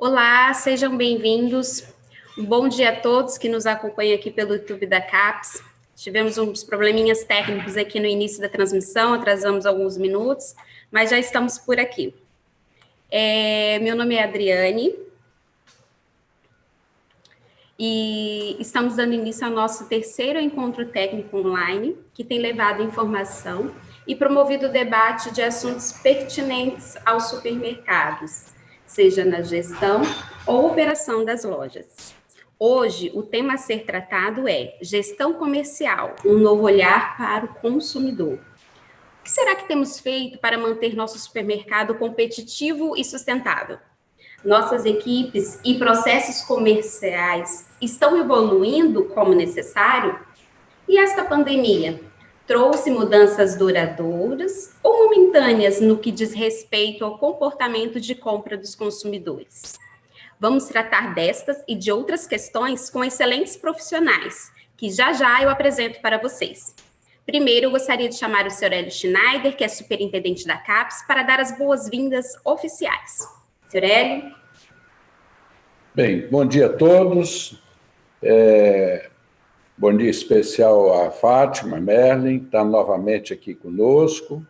Olá, sejam bem-vindos. Um bom dia a todos que nos acompanham aqui pelo YouTube da CAPES. Tivemos uns probleminhas técnicos aqui no início da transmissão, atrasamos alguns minutos, mas já estamos por aqui. Meu nome é Adriane e estamos dando início ao nosso terceiro encontro técnico online, que tem levado informação e promovido o debate de assuntos pertinentes aos supermercados, seja na gestão ou operação das lojas. Hoje, o tema a ser tratado é gestão comercial, um novo olhar para o consumidor. O que será que temos feito para manter nosso supermercado competitivo e sustentável? Nossas equipes e processos comerciais estão evoluindo como necessário? E esta pandemia trouxe mudanças duradouras ou momentâneas no que diz respeito ao comportamento de compra dos consumidores? Vamos tratar destas e de outras questões com excelentes profissionais, que já eu apresento para vocês. Primeiro, eu gostaria de chamar o Sr. Hélio Schneider, que é superintendente da CAPES, para dar as boas-vindas oficiais. Sr. Hélio. Bem, bom dia a todos. Bom dia especial à Fátima Merlin, que está novamente aqui conosco.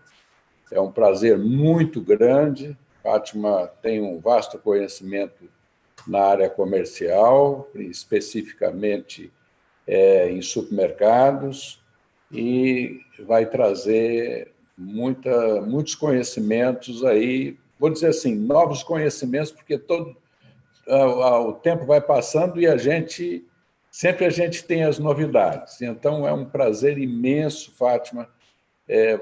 É um prazer muito grande. Fátima tem um vasto conhecimento na área comercial, especificamente em supermercados, e vai trazer muitos conhecimentos aí, vou dizer assim, novos conhecimentos, porque o tempo vai passando e sempre a gente tem as novidades. Então, é um prazer imenso, Fátima,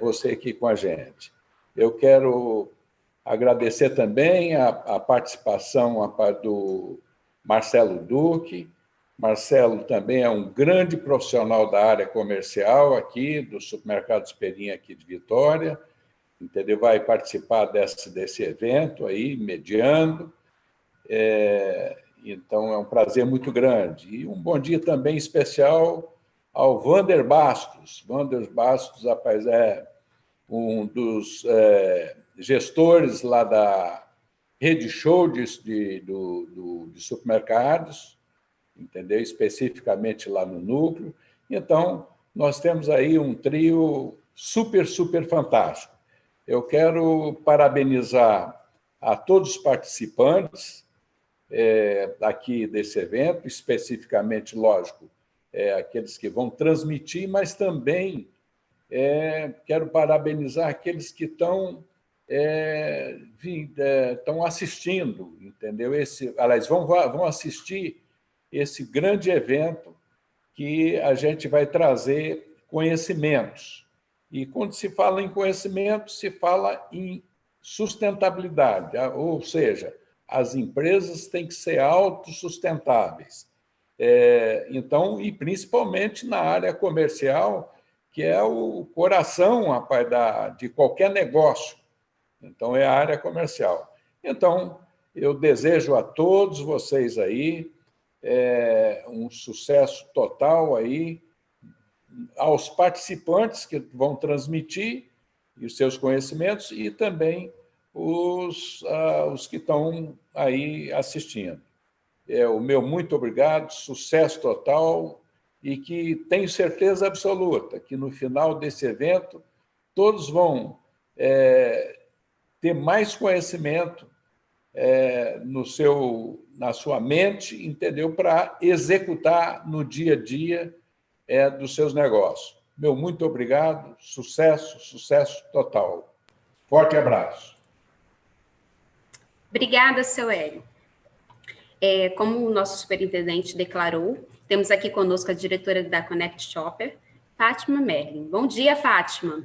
você aqui com a gente. Eu quero agradecer também a participação do Marcelo Duque. Marcelo também é um grande profissional da área comercial aqui, do Supermercado Esperinha aqui de Vitória, entendeu? Vai participar desse evento aí, mediando. Então, é um prazer muito grande. E um bom dia também especial ao Wander Bastos. Wander Bastos, rapaz, é um dos gestores lá da Rede Show de supermercados, entendeu? Especificamente lá no núcleo. Então, nós temos aí um trio super fantástico. Eu quero parabenizar a todos os participantes aqui desse evento, especificamente, lógico, aqueles que vão transmitir, mas também quero parabenizar aqueles que estão assistindo, entendeu? Aliás, vão assistir esse grande evento que a gente vai trazer conhecimentos. E quando se fala em conhecimento, se fala em sustentabilidade, ou seja, as empresas têm que ser autossustentáveis. Então, e principalmente na área comercial, que é o coração, rapaz, de qualquer negócio. Então, é a área comercial. Então, eu desejo a todos vocês aí um sucesso total aí, aos participantes que vão transmitir os seus conhecimentos e também os que estão aí assistindo. O meu muito obrigado, sucesso total, e que tenho certeza absoluta que no final desse evento todos vão ter mais conhecimento na sua mente, entendeu? Para executar no dia a dia dos seus negócios. Meu muito obrigado, sucesso total. Forte abraço. Obrigada, seu Hélio. Como o nosso superintendente declarou, temos aqui conosco a diretora da Connect Shopper, Fátima Merlin. Bom dia, Fátima.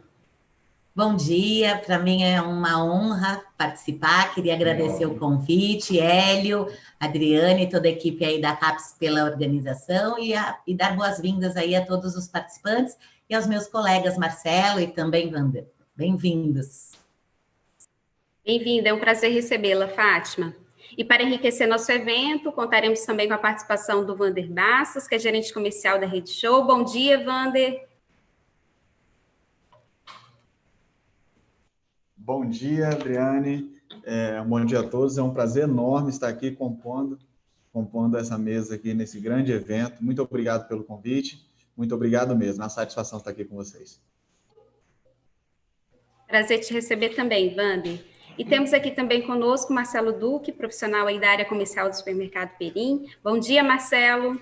Bom dia, para mim é uma honra participar, queria agradecer o convite, Hélio, Adriane e toda a equipe aí da CAPES pela organização e dar boas-vindas aí a todos os participantes e aos meus colegas Marcelo e também Wander. Bem-vindos. Bem-vinda, é um prazer recebê-la, Fátima. E para enriquecer nosso evento, contaremos também com a participação do Wander Bastos, que é gerente comercial da Rede Show. Bom dia, Wander. Bom dia, Adriane. Um bom dia a todos. É um prazer enorme estar aqui compondo essa mesa aqui nesse grande evento. Muito obrigado pelo convite. Muito obrigado mesmo. É uma satisfação estar aqui com vocês. Prazer te receber também, Wander. E temos aqui também conosco Marcelo Duque, profissional aí da área comercial do supermercado Perim. Bom dia, Marcelo.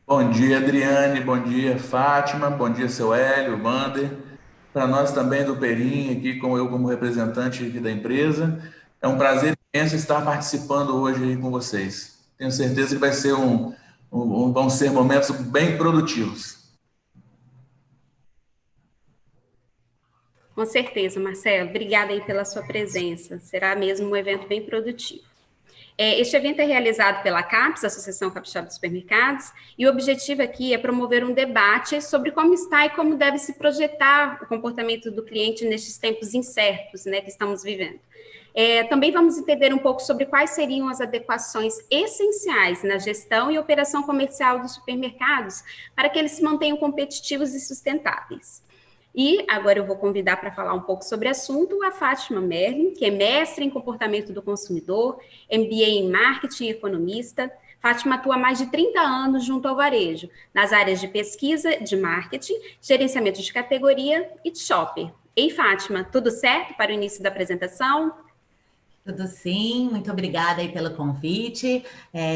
Bom dia, Adriane. Bom dia, Fátima. Bom dia, seu Hélio, Wander. Para nós também do Perim, aqui como representante aqui da empresa, é um prazer imenso estar participando hoje aí com vocês. Tenho certeza que vai ser vão ser momentos bem produtivos. Com certeza, Marcelo. Obrigada aí pela sua presença. Será mesmo um evento bem produtivo. Este evento é realizado pela CAPES, Associação Capixaba de Supermercados, e o objetivo aqui é promover um debate sobre como está e como deve se projetar o comportamento do cliente nestes tempos incertos, né, que estamos vivendo. Também vamos entender um pouco sobre quais seriam as adequações essenciais na gestão e operação comercial dos supermercados para que eles se mantenham competitivos e sustentáveis. E agora eu vou convidar para falar um pouco sobre o assunto a Fátima Merlin, que é mestre em comportamento do consumidor, MBA em marketing e economista. Fátima atua há mais de 30 anos junto ao varejo, nas áreas de pesquisa, de marketing, gerenciamento de categoria e de shopper. Ei, Fátima, tudo certo para o início da apresentação? Tudo sim, muito obrigada aí pelo convite.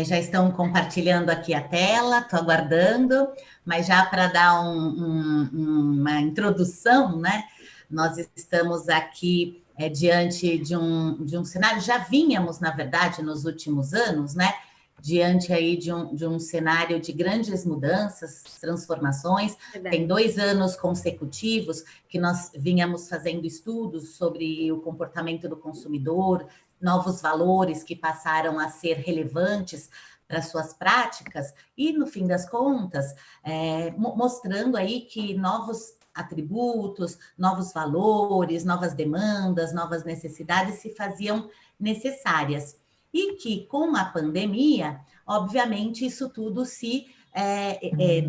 Já estão compartilhando aqui a tela, estou aguardando, mas já para dar uma introdução, né? Nós estamos aqui diante de um cenário, já vínhamos, na verdade, nos últimos anos, né? Diante aí de um cenário de grandes mudanças, transformações. Tem 2 anos consecutivos que nós vínhamos fazendo estudos sobre o comportamento do consumidor, novos valores que passaram a ser relevantes para suas práticas e, no fim das contas, mostrando aí que novos atributos, novos valores, novas demandas, novas necessidades se faziam necessárias. E que, com a pandemia, obviamente, isso tudo se,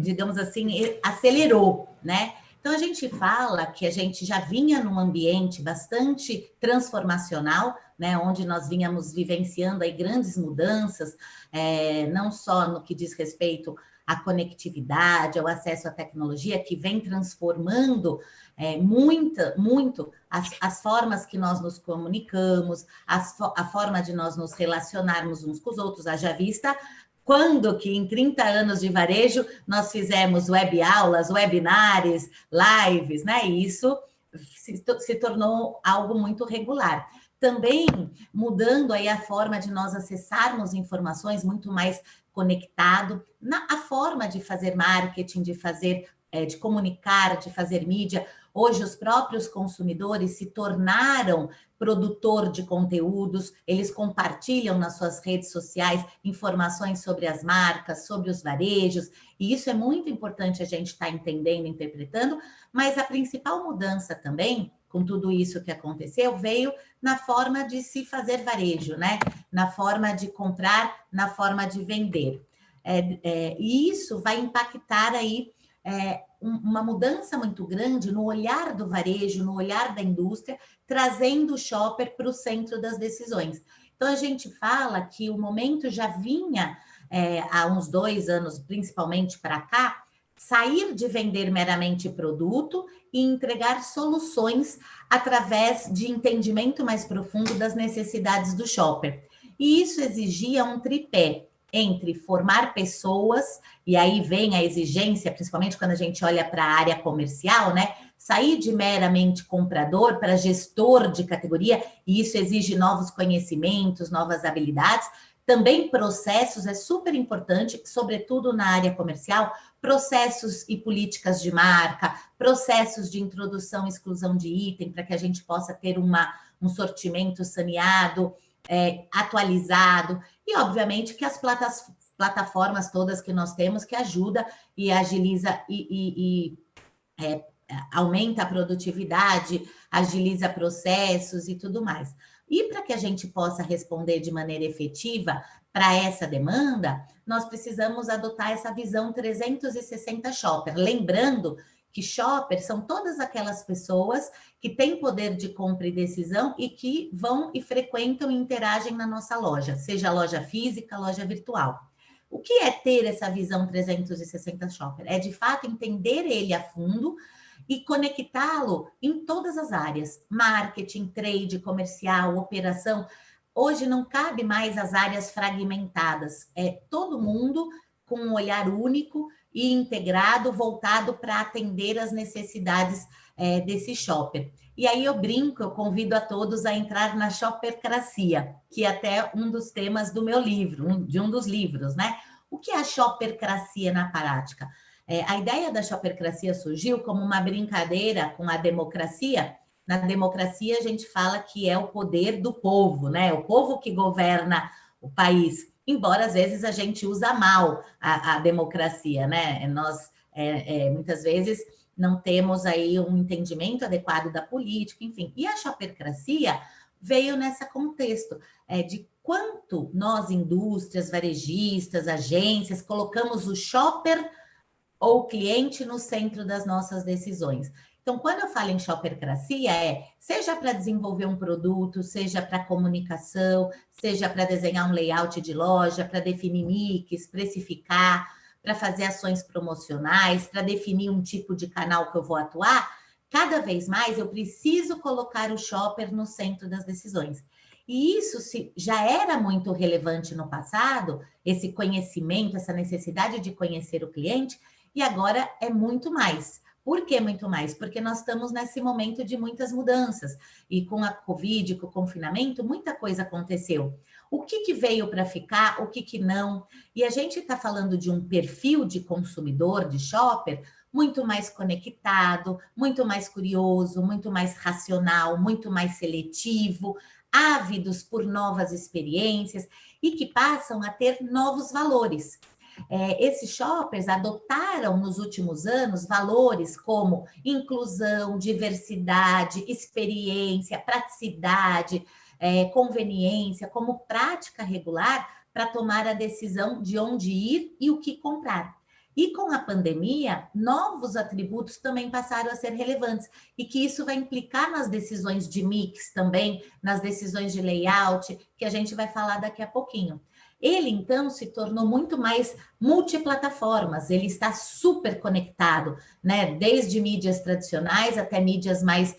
digamos assim, acelerou, né? Então, a gente fala que a gente já vinha num ambiente bastante transformacional, né? Onde nós vínhamos vivenciando aí grandes mudanças, não só no que diz respeito à conectividade, ao acesso à tecnologia, que vem transformando muito as formas que nós nos comunicamos, a forma de nós nos relacionarmos uns com os outros, haja vista quando que em 30 anos de varejo nós fizemos web aulas, webinars, lives, né? E isso se tornou algo muito regular. Também mudando aí a forma de nós acessarmos informações muito mais conectado, a forma de fazer marketing, de comunicar, de fazer mídia. Hoje, os próprios consumidores se tornaram produtor de conteúdos, eles compartilham nas suas redes sociais informações sobre as marcas, sobre os varejos, e isso é muito importante a gente estar entendendo, interpretando, mas a principal mudança também, com tudo isso que aconteceu, veio na forma de se fazer varejo, né? Na forma de comprar, na forma de vender. E isso vai impactar aí uma mudança muito grande no olhar do varejo, no olhar da indústria, trazendo o shopper para o centro das decisões. Então, a gente fala que o momento já vinha, há uns 2 anos, principalmente para cá, sair de vender meramente produto e entregar soluções através de entendimento mais profundo das necessidades do shopper. E isso exigia um tripé entre formar pessoas, e aí vem a exigência, principalmente quando a gente olha para a área comercial, né? Sair de meramente comprador para gestor de categoria, e isso exige novos conhecimentos, novas habilidades. Também processos, é super importante, sobretudo na área comercial, processos e políticas de marca, processos de introdução e exclusão de item, para que a gente possa ter um sortimento saneado, atualizado, e obviamente que as plataformas todas que nós temos que ajuda e agiliza aumenta a produtividade, agiliza processos e tudo mais. E para que a gente possa responder de maneira efetiva para essa demanda, nós precisamos adotar essa visão 360 shopper, lembrando que shoppers são todas aquelas pessoas que têm poder de compra e decisão e que vão e frequentam e interagem na nossa loja, seja loja física, loja virtual. O que é ter essa visão 360 shopper? É, de fato, entender ele a fundo e conectá-lo em todas as áreas, marketing, trade, comercial, operação. Hoje não cabe mais as áreas fragmentadas, é todo mundo com um olhar único e integrado, voltado para atender as necessidades desse shopper. E aí eu brinco, eu convido a todos a entrar na shoppercracia, que é até um dos temas do meu livro, de um dos livros, né? O que é a shoppercracia na prática? A ideia da shoppercracia surgiu como uma brincadeira com a democracia. Na democracia, a gente fala que é o poder do povo, né? O povo que governa o país. Embora, às vezes, a gente usa mal a democracia, né? Nós, muitas vezes, não temos aí um entendimento adequado da política, enfim. E a shoppercracia veio nesse contexto de quanto nós, indústrias, varejistas, agências, colocamos o shopper ou o cliente no centro das nossas decisões. Então, quando eu falo em shoppercracia, seja para desenvolver um produto, seja para comunicação, seja para desenhar um layout de loja, para definir mix, precificar, para fazer ações promocionais, para definir um tipo de canal que eu vou atuar, cada vez mais eu preciso colocar o shopper no centro das decisões. E isso já era muito relevante no passado, esse conhecimento, essa necessidade de conhecer o cliente, e agora é muito mais. Por que muito mais? Porque nós estamos nesse momento de muitas mudanças. E com a Covid, com o confinamento, muita coisa aconteceu. O que veio para ficar, o que não? E a gente está falando de um perfil de consumidor, de shopper, muito mais conectado, muito mais curioso, muito mais racional, muito mais seletivo, ávidos por novas experiências e que passam a ter novos valores. Esses shoppers adotaram nos últimos anos valores como inclusão, diversidade, experiência, praticidade, conveniência, como prática regular para tomar a decisão de onde ir e o que comprar. E com a pandemia, novos atributos também passaram a ser relevantes e que isso vai implicar nas decisões de mix também, nas decisões de layout, que a gente vai falar daqui a pouquinho. Ele, então, se tornou muito mais multiplataformas, ele está super conectado, né? Desde mídias tradicionais até mídias mais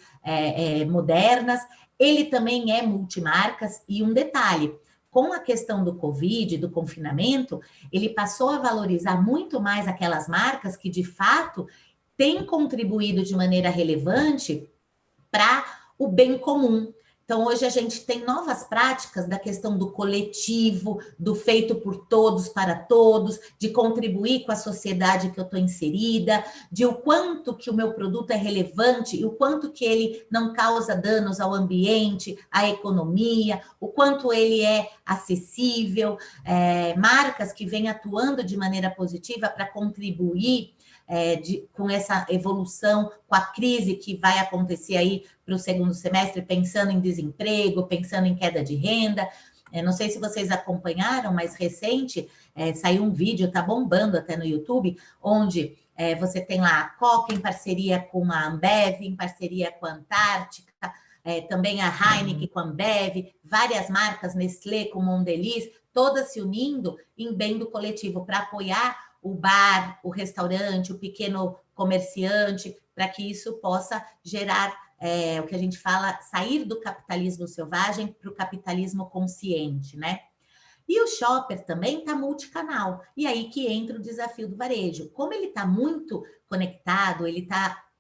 modernas. Ele também é multimarcas e um detalhe, com a questão do Covid, do confinamento, ele passou a valorizar muito mais aquelas marcas que, de fato, têm contribuído de maneira relevante para o bem comum. Então, hoje a gente tem novas práticas da questão do coletivo, do feito por todos para todos, de contribuir com a sociedade que eu estou inserida, de o quanto que o meu produto é relevante e o quanto que ele não causa danos ao ambiente, à economia, o quanto ele é acessível, marcas que vêm atuando de maneira positiva para contribuir com essa evolução, com a crise que vai acontecer aí para o segundo semestre, pensando em desemprego, pensando em queda de renda. Não sei se vocês acompanharam, mas recente saiu um vídeo, está bombando até no YouTube, onde você tem lá a Coca em parceria com a Ambev, em parceria com a Antártica, também a Heineken com a Ambev, várias marcas, Nestlé com Mondelez, todas se unindo em bem do coletivo para apoiar o bar, o restaurante, o pequeno comerciante, para que isso possa gerar o que a gente fala, sair do capitalismo selvagem para o capitalismo consciente, né? E o shopper também está multicanal. E aí que entra o desafio do varejo. Como ele está muito conectado,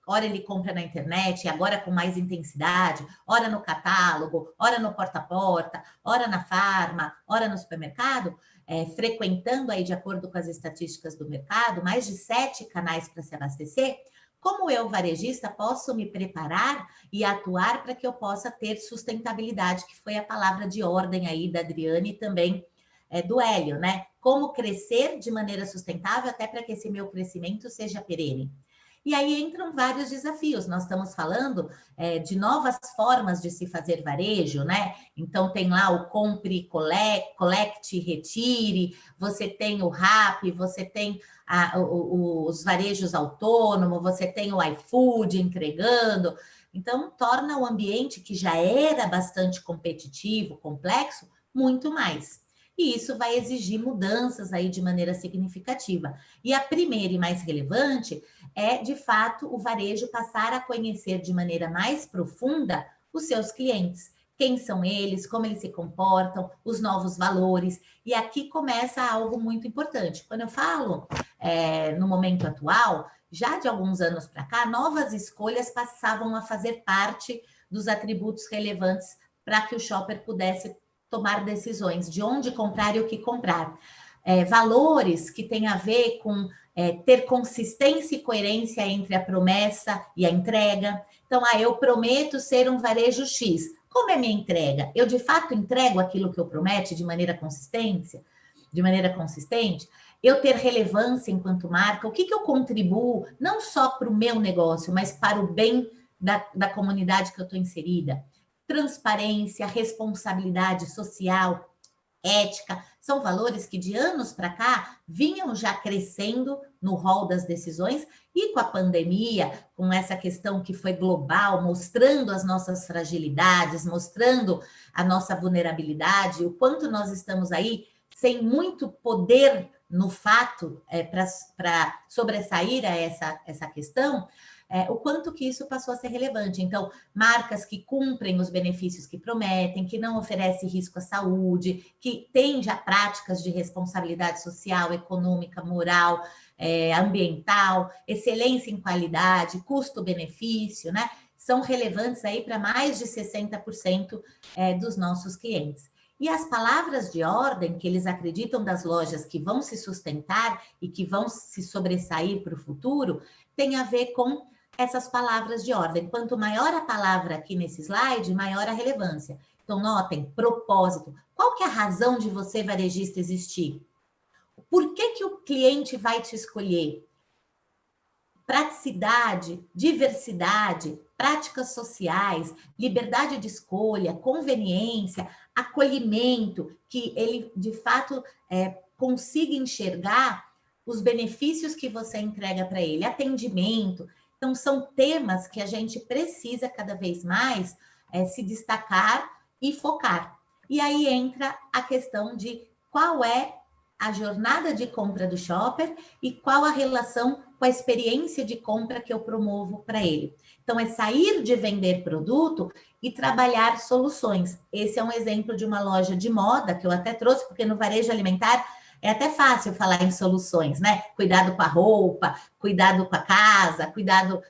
ora ele compra na internet, agora com mais intensidade, ora no catálogo, ora no porta a porta, ora na farma, ora no supermercado, frequentando aí, de acordo com as estatísticas do mercado, mais de 7 canais para se abastecer. Como eu, varejista, posso me preparar e atuar para que eu possa ter sustentabilidade, que foi a palavra de ordem aí da Adriane e também do Hélio, né? Como crescer de maneira sustentável até para que esse meu crescimento seja perene. E aí entram vários desafios. Nós estamos falando de novas formas de se fazer varejo, né? Então, tem lá o compre, collect, retire, você tem o RAP, você tem os varejos autônomos, você tem o iFood entregando. Então, torna o ambiente que já era bastante competitivo, complexo, muito mais. E isso vai exigir mudanças aí de maneira significativa. E a primeira e mais relevante é, de fato, o varejo passar a conhecer de maneira mais profunda os seus clientes. Quem são eles, como eles se comportam, os novos valores. E aqui começa algo muito importante. Quando eu falo no momento atual, já de alguns anos para cá, novas escolhas passavam a fazer parte dos atributos relevantes para que o shopper pudesse tomar decisões de onde comprar e o que comprar. Valores que têm a ver com ter consistência e coerência entre a promessa e a entrega. Então, eu prometo ser um varejo X. Como é minha entrega? Eu, de fato, entrego aquilo que eu prometo de maneira consistente? Eu ter relevância enquanto marca? O que eu contribuo, não só para o meu negócio, mas para o bem da comunidade que eu estou inserida? Transparência, responsabilidade social, ética, são valores que de anos para cá vinham já crescendo no rol das decisões, e com a pandemia, com essa questão que foi global, mostrando as nossas fragilidades, mostrando a nossa vulnerabilidade, o quanto nós estamos aí sem muito poder no fato para sobressair a essa questão, o quanto que isso passou a ser relevante. Então, marcas que cumprem os benefícios que prometem, que não oferecem risco à saúde, que têm já práticas de responsabilidade social, econômica, moral, ambiental, excelência em qualidade, custo-benefício, né? São relevantes aí para mais de 60% dos nossos clientes. E as palavras de ordem que eles acreditam das lojas que vão se sustentar e que vão se sobressair para o futuro, tem a ver com essas palavras de ordem. Quanto maior a palavra aqui nesse slide, maior a relevância. Então, notem, propósito. Qual que é a razão de você, varejista, existir? Por que o cliente vai te escolher? Praticidade, diversidade, práticas sociais, liberdade de escolha, conveniência, acolhimento, que ele, de fato, consiga enxergar os benefícios que você entrega para ele, atendimento. Então, são temas que a gente precisa cada vez mais se destacar e focar. E aí entra a questão de qual é a jornada de compra do shopper e qual a relação com a experiência de compra que eu promovo para ele. Então, é sair de vender produto e trabalhar soluções. Esse é um exemplo de uma loja de moda que eu até trouxe, porque no varejo alimentar é até fácil falar em soluções, né? Cuidado com a roupa, cuidado com a casa, cuidado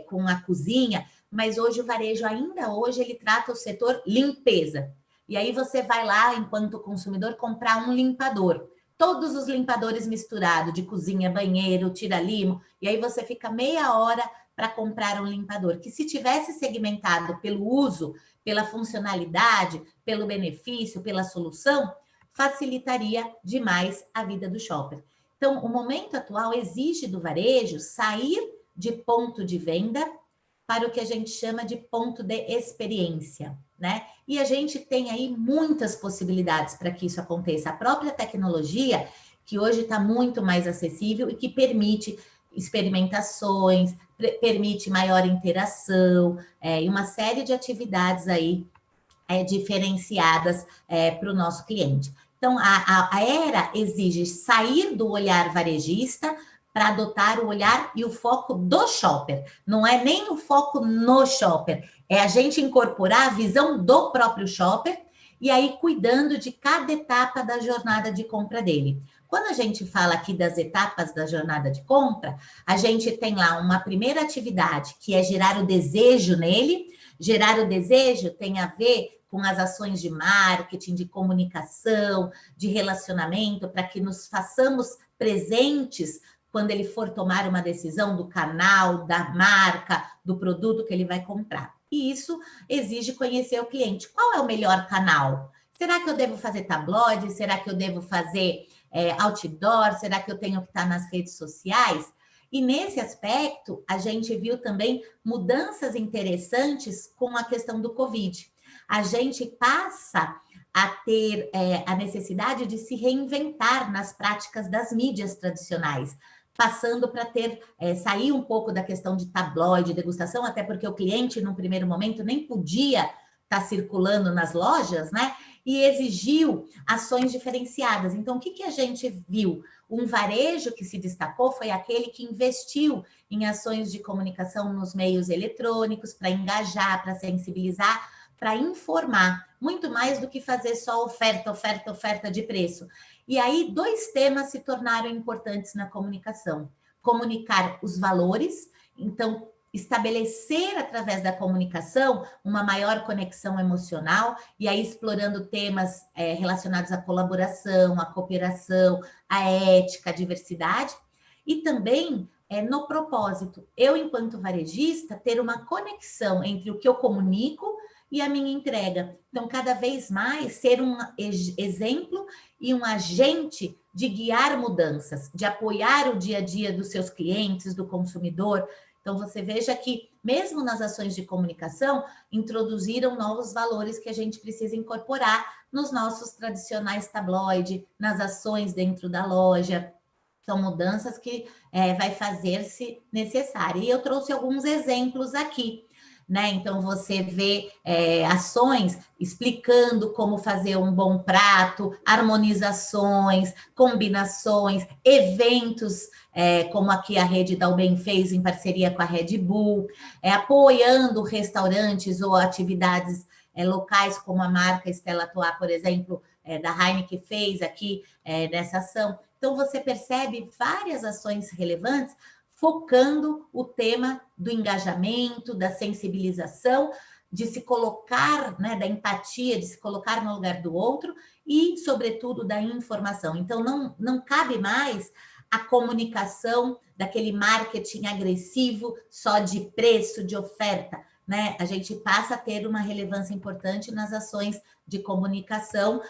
com a cozinha, mas hoje o varejo, ainda hoje, ele trata o setor limpeza. E aí você vai lá, enquanto consumidor, comprar um limpador. Todos os limpadores misturados, de cozinha, banheiro, tira-limo, e aí você fica meia hora para comprar um limpador, que se tivesse segmentado pelo uso, pela funcionalidade, pelo benefício, pela solução, facilitaria demais a vida do shopper. Então, o momento atual exige do varejo sair de ponto de venda para o que a gente chama de ponto de experiência, né? E a gente tem aí muitas possibilidades para que isso aconteça. A própria tecnologia, que hoje está muito mais acessível e que permite experimentações, permite maior interação, e uma série de atividades aí diferenciadas para o nosso cliente. Então, a era exige sair do olhar varejista para adotar o olhar e o foco do shopper. Não é nem o foco no shopper, é a gente incorporar a visão do próprio shopper e aí cuidando de cada etapa da jornada de compra dele. Quando a gente fala aqui das etapas da jornada de compra, a gente tem lá uma primeira atividade, que é gerar o desejo nele. Gerar o desejo tem a ver com as ações de marketing, de comunicação, de relacionamento, para que nos façamos presentes quando ele for tomar uma decisão do canal, da marca, do produto que ele vai comprar. E isso exige conhecer o cliente. Qual é o melhor canal? Será que eu devo fazer tabloide? Será que eu devo fazer outdoor? Será que eu tenho que estar nas redes sociais? E nesse aspecto, a gente viu também mudanças interessantes com a questão do Covid. A gente passa a ter a necessidade de se reinventar nas práticas das mídias tradicionais, passando para sair um pouco da questão de tabloide, degustação, até porque o cliente, num primeiro momento, nem podia estar circulando nas lojas, né? E exigiu ações diferenciadas. Então, o que a gente viu? Um varejo que se destacou foi aquele que investiu em ações de comunicação nos meios eletrônicos para engajar, para sensibilizar, para informar, muito mais do que fazer só oferta de preço. E aí, 2 temas se tornaram importantes na comunicação. Comunicar os valores, então, estabelecer através da comunicação uma maior conexão emocional, e aí explorando temas relacionados à colaboração, à cooperação, à ética, à diversidade, e também no propósito, eu, enquanto varejista, ter uma conexão entre o que eu comunico e a minha entrega. Então, cada vez mais, ser um exemplo e um agente de guiar mudanças, de apoiar o dia a dia dos seus clientes, do consumidor. Então, você veja que, mesmo nas ações de comunicação, introduziram novos valores que a gente precisa incorporar nos nossos tradicionais tabloides, nas ações dentro da loja. São mudanças que vai fazer-se necessária. E eu trouxe alguns exemplos aqui, né? Então, você vê ações explicando como fazer um bom prato, harmonizações, combinações, eventos, como aqui a rede Dalben fez em parceria com a Red Bull, apoiando restaurantes ou atividades locais, como a marca Stella Artois, por exemplo, da Heineken fez aqui nessa ação. Então, você percebe várias ações relevantes focando o tema do engajamento, da sensibilização, de se colocar, né, da empatia, de se colocar no lugar do outro e, sobretudo, da informação. Então, não cabe mais a comunicação daquele marketing agressivo só de preço, de oferta, né? A gente passa a ter uma relevância importante nas ações de comunicação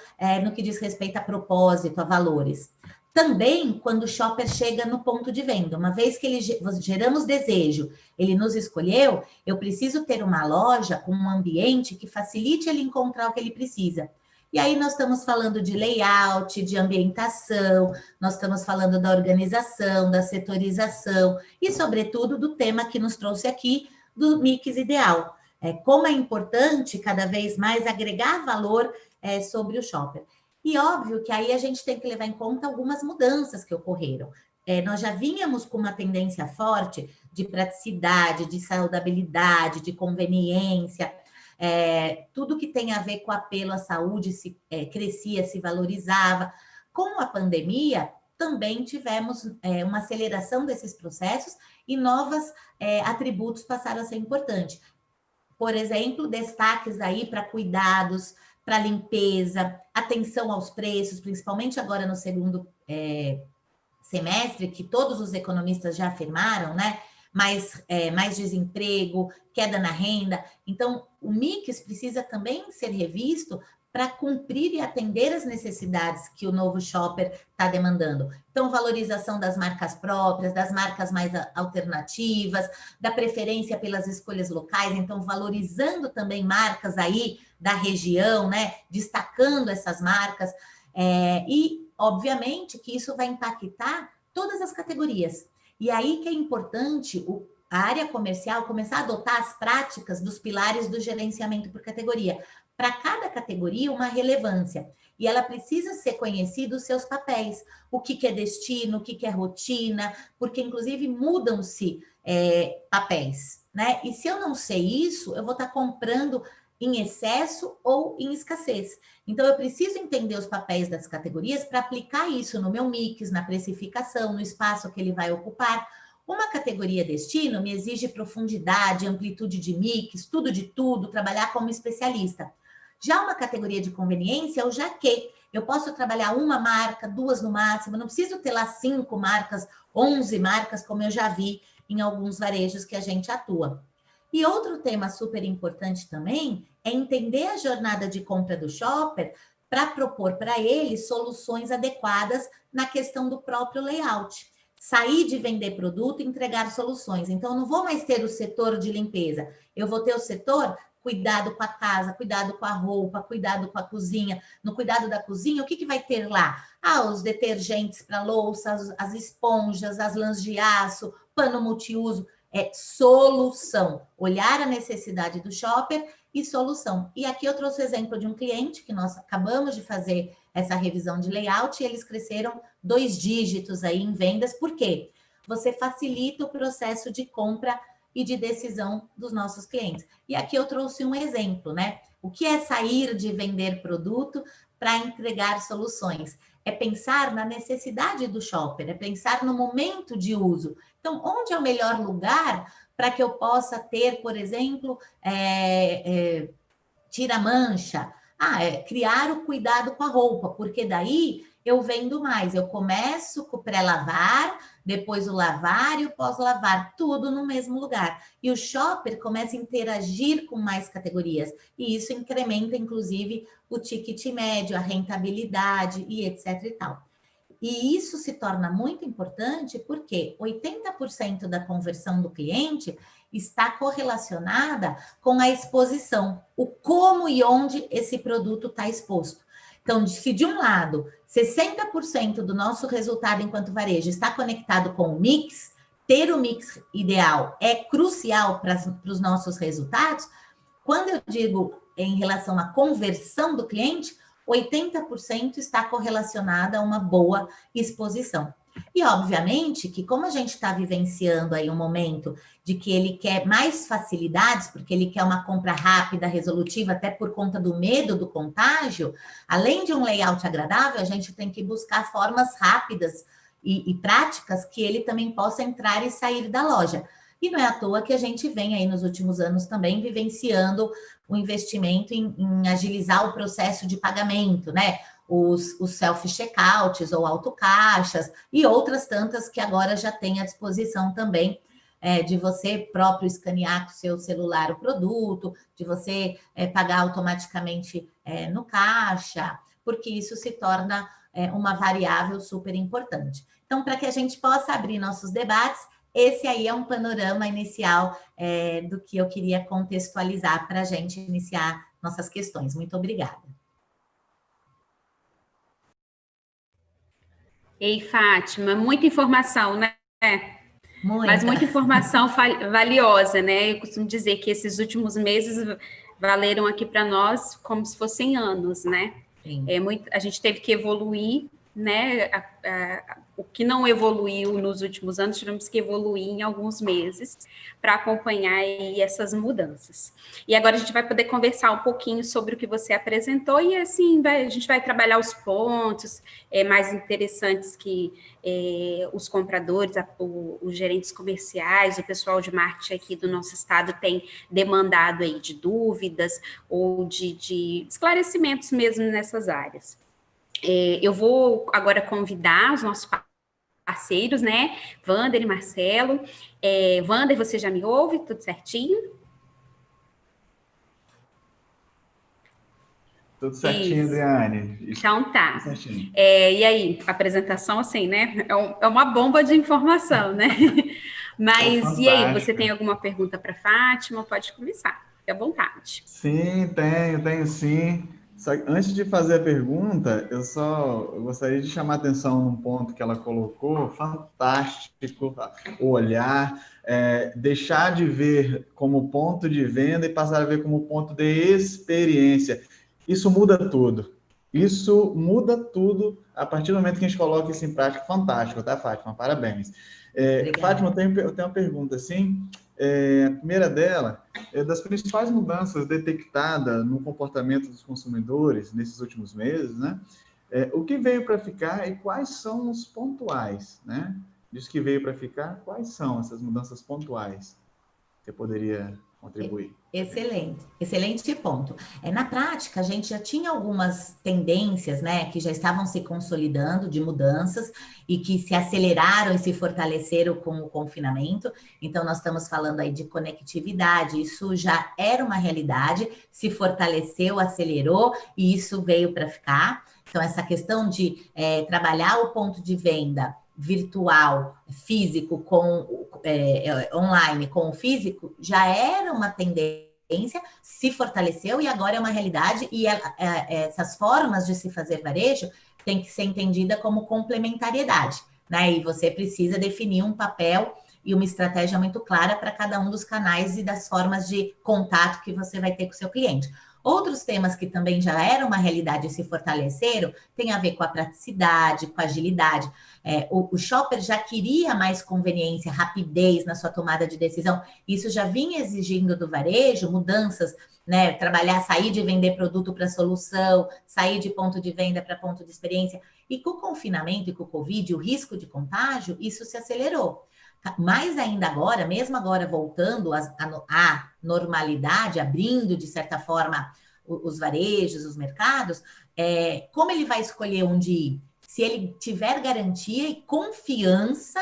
no que diz respeito a propósito, a valores. Também, quando o shopper chega no ponto de venda, uma vez que geramos desejo, ele nos escolheu, eu preciso ter uma loja com um ambiente que facilite ele encontrar o que ele precisa. E aí nós estamos falando de layout, de ambientação, nós estamos falando da organização, da setorização e, sobretudo, do tema que nos trouxe aqui, do mix ideal. Como é importante, cada vez mais, agregar valor sobre o shopper. E óbvio que aí a gente tem que levar em conta algumas mudanças que ocorreram. Nós já vínhamos com uma tendência forte de praticidade, de saudabilidade, de conveniência, tudo que tem a ver com apelo à saúde crescia, se valorizava. Com a pandemia, também tivemos uma aceleração desses processos e novos atributos passaram a ser importantes. Por exemplo, destaques aí para cuidados, para limpeza, atenção aos preços, principalmente agora no segundo semestre, que todos os economistas já afirmaram, né? Mais desemprego, queda na renda. Então, o mix precisa também ser revisto para cumprir e atender as necessidades que o novo shopper está demandando. Então, valorização das marcas próprias, das marcas mais alternativas, da preferência pelas escolhas locais, então valorizando também marcas aí da região, né? Destacando essas marcas. E, obviamente, que isso vai impactar todas as categorias. E aí que é importante a área comercial começar a adotar as práticas dos pilares do gerenciamento por categoria. Para cada categoria, uma relevância. E ela precisa ser conhecida os seus papéis. O que é destino, o que é rotina, porque, inclusive, mudam-se papéis, né? E se eu não sei isso, eu vou estar comprando em excesso ou em escassez. Então, eu preciso entender os papéis das categorias para aplicar isso no meu mix, na precificação, no espaço que ele vai ocupar. Uma categoria destino me exige profundidade, amplitude de mix, tudo de tudo, trabalhar como especialista. Já uma categoria de conveniência é o jaquê. Eu posso trabalhar uma marca, 2 no máximo, não preciso ter lá 5 marcas, 11 marcas, como eu já vi em alguns varejos que a gente atua. E outro tema super importante também é entender a jornada de compra do shopper para propor para ele soluções adequadas na questão do próprio layout. sair de vender produto e entregar soluções. Então, eu não vou mais ter o setor de limpeza, eu vou ter o setor cuidado com a casa, cuidado com a roupa, cuidado com a cozinha. No cuidado da cozinha, o que vai ter lá? Os detergentes para louça, as esponjas, as lãs de aço, pano multiuso. É solução. Olhar a necessidade do shopper e solução. E aqui eu trouxe o exemplo de um cliente que nós acabamos de fazer essa revisão de layout e eles cresceram 2 dígitos aí em vendas. Por quê? Você facilita o processo de compra e de decisão dos nossos clientes. E aqui eu trouxe um exemplo, né? O que é sair de vender produto para entregar soluções? É pensar na necessidade do shopper, é pensar no momento de uso. Então, onde é o melhor lugar para que eu possa ter, por exemplo, tira-mancha? Criar o cuidado com a roupa, porque daí eu vendo mais. Eu começo com o pré-lavar, depois o lavar e o pós-lavar, tudo no mesmo lugar. E o shopper começa a interagir com mais categorias. E isso incrementa, inclusive, o ticket médio, a rentabilidade e etc e tal. E isso se torna muito importante porque 80% da conversão do cliente está correlacionada com a exposição, o como e onde esse produto está exposto. Então, se de um lado, 60% do nosso resultado enquanto varejo está conectado com o mix, ter o mix ideal é crucial para os nossos resultados. Quando eu digo em relação à conversão do cliente, 80% está correlacionada a uma boa exposição. E, obviamente, que como a gente está vivenciando aí um momento de que ele quer mais facilidades, porque ele quer uma compra rápida, resolutiva, até por conta do medo do contágio, além de um layout agradável, a gente tem que buscar formas rápidas e práticas que ele também possa entrar e sair da loja. E não é à toa que a gente vem aí nos últimos anos também vivenciando o investimento em agilizar o processo de pagamento, né? Os self-checkouts ou autocaixas e outras tantas que agora já tem à disposição também de você próprio escanear com o seu celular o produto, de você pagar automaticamente no caixa, porque isso se torna uma variável super importante. Então, para que a gente possa abrir nossos debates, esse aí é um panorama inicial do que eu queria contextualizar para a gente iniciar nossas questões. Muito obrigada. Ei, Fátima, muita informação, né? Mas muita informação valiosa, né? Eu costumo dizer que esses últimos meses valeram aqui para nós como se fossem anos, né? Sim. A gente teve que evoluir, né? O que não evoluiu nos últimos anos, tivemos que evoluir em alguns meses para acompanhar aí essas mudanças. E agora a gente vai poder conversar um pouquinho sobre o que você apresentou e assim a gente vai trabalhar os pontos mais interessantes que os compradores, os gerentes comerciais, o pessoal de marketing aqui do nosso estado tem demandado aí de dúvidas ou de esclarecimentos mesmo nessas áreas. Eu vou agora convidar os nossos parceiros, né? Wander e Marcelo. Wander, você já me ouve? Tudo certinho? Tudo certinho, Adriane. Então tá. Tudo certinho. E aí, a apresentação, assim, né? É uma bomba de informação, né? Mas, e aí, você tem alguma pergunta para a Fátima? Pode começar, fique à vontade. Sim, tenho sim. Só que antes de fazer a pergunta, eu gostaria de chamar a atenção num ponto que ela colocou, fantástico, o olhar, deixar de ver como ponto de venda e passar a ver como ponto de experiência. Isso muda tudo. Isso muda tudo a partir do momento que a gente coloca isso em prática. Fantástico, tá, Fátima? Parabéns. Fátima, eu tenho uma pergunta, assim. A primeira dela é das principais mudanças detectadas no comportamento dos consumidores nesses últimos meses, né? O que veio para ficar e quais são os pontuais, né? Diz que veio para ficar, quais são essas mudanças pontuais? Você poderia contribuir? Excelente ponto. Na prática, a gente já tinha algumas tendências, né, que já estavam se consolidando de mudanças e que se aceleraram e se fortaleceram com o confinamento. Então, nós estamos falando aí de conectividade, isso já era uma realidade, se fortaleceu, acelerou e isso veio para ficar. Então, essa questão de trabalhar o ponto de venda virtual, físico com online com o físico, já era uma tendência, se fortaleceu e agora é uma realidade, e essas formas de se fazer varejo têm que ser entendida como complementariedade, né? E você precisa definir um papel e uma estratégia muito clara para cada um dos canais e das formas de contato que você vai ter com o seu cliente. Outros temas que também já eram uma realidade e se fortaleceram tem a ver com a praticidade, com a agilidade. O shopper já queria mais conveniência, rapidez na sua tomada de decisão. Isso já vinha exigindo do varejo mudanças, né? Trabalhar, sair de vender produto para solução, sair de ponto de venda para ponto de experiência. E com o confinamento e com o Covid, o risco de contágio, isso se acelerou. Mais ainda agora, mesmo agora voltando à normalidade, abrindo, de certa forma, os varejos, os mercados, como ele vai escolher onde ir? Se ele tiver garantia e confiança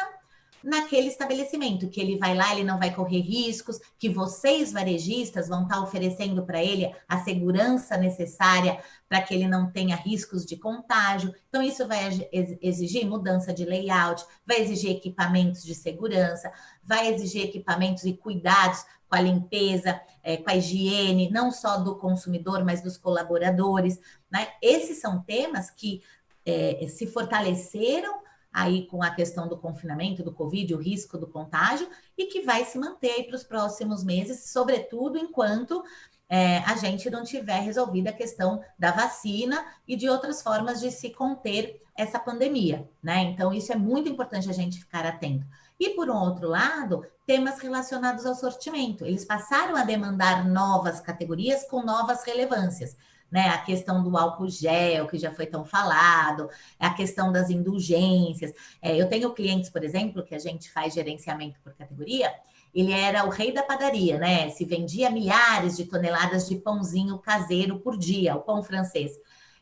naquele estabelecimento, que ele vai lá, ele não vai correr riscos, que vocês, varejistas, vão estar oferecendo para ele a segurança necessária para que ele não tenha riscos de contágio. Então, isso vai exigir mudança de layout, vai exigir equipamentos de segurança, vai exigir equipamentos e cuidados com a limpeza, com a higiene, não só do consumidor, mas dos colaboradores, né? Esses são temas que se fortaleceram aí com a questão do confinamento, do Covid, o risco do contágio, e que vai se manter aí para os próximos meses, sobretudo enquanto a gente não tiver resolvida a questão da vacina e de outras formas de se conter essa pandemia, né? Então, isso é muito importante a gente ficar atento. E, por um outro lado, temas relacionados ao sortimento. Eles passaram a demandar novas categorias com novas relevâncias, né? A questão do álcool gel, que já foi tão falado, a questão das indulgências. Eu tenho clientes, por exemplo, que a gente faz gerenciamento por categoria, ele era o rei da padaria, né? Se vendia milhares de toneladas de pãozinho caseiro por dia, o pão francês.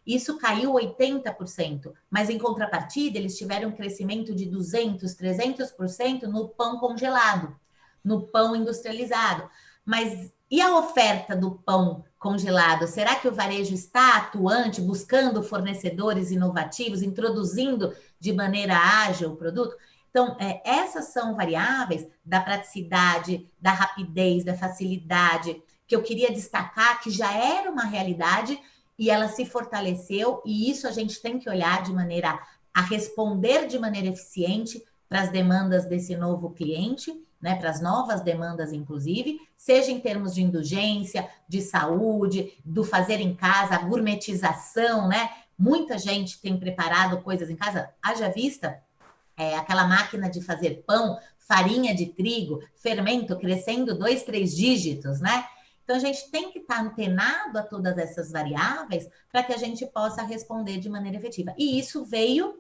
Isso caiu 80%, mas em contrapartida, eles tiveram um crescimento de 200%, 300% no pão congelado, no pão industrializado. Mas e a oferta do pão congelado? Será que o varejo está atuante, buscando fornecedores inovativos, introduzindo de maneira ágil o produto? Então, essas são variáveis da praticidade, da rapidez, da facilidade, que eu queria destacar que já era uma realidade e ela se fortaleceu, e isso a gente tem que olhar de maneira a responder de maneira eficiente para as demandas desse novo cliente, né, para as novas demandas, inclusive, seja em termos de indulgência, de saúde, do fazer em casa, a gourmetização, né? Muita gente tem preparado coisas em casa, haja vista aquela máquina de fazer pão, farinha de trigo, fermento crescendo 2, 3 dígitos, né? Então, a gente tem que estar antenado a todas essas variáveis para que a gente possa responder de maneira efetiva. E isso veio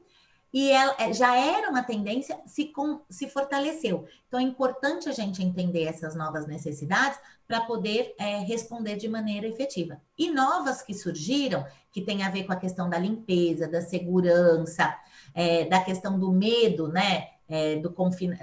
e já era uma tendência, se fortaleceu. Então, é importante a gente entender essas novas necessidades para poder responder de maneira efetiva. E novas que surgiram, que tem a ver com a questão da limpeza, da segurança, da questão do medo, né?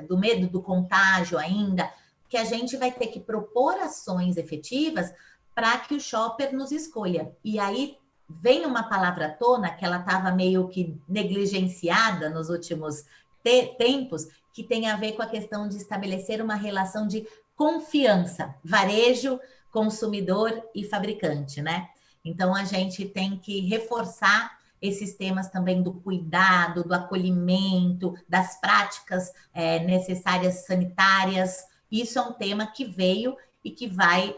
Do medo do contágio ainda, que a gente vai ter que propor ações efetivas para que o shopper nos escolha. E aí vem uma palavra à tona que ela estava meio que negligenciada nos últimos tempos, que tem a ver com a questão de estabelecer uma relação de confiança, varejo, consumidor e fabricante, né? Então, a gente tem que reforçar esses temas também do cuidado, do acolhimento, das práticas necessárias sanitárias. Isso é um tema que veio e que vai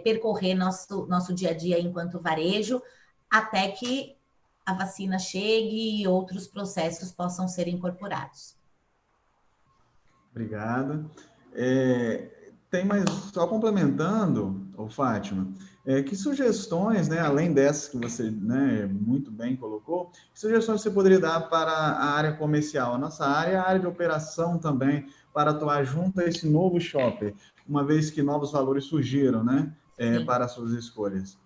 percorrer nosso dia a dia enquanto varejo, até que a vacina chegue e outros processos possam ser incorporados. Obrigado. Tem mais, só complementando, Fátima, que sugestões, né, além dessas que você, né, muito bem colocou, que sugestões você poderia dar para a área comercial, a nossa área, a área de operação também, para atuar junto a esse novo shopper, uma vez que novos valores surgiram, né, para as suas escolhas?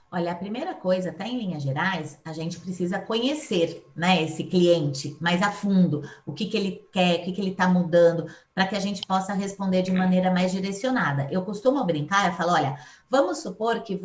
Olha, a primeira coisa, até em linhas gerais, a gente precisa conhecer, né, esse cliente mais a fundo, o que ele quer, o que ele está mudando, para que a gente possa responder de maneira mais direcionada. Eu costumo brincar, eu falo, olha, vamos supor que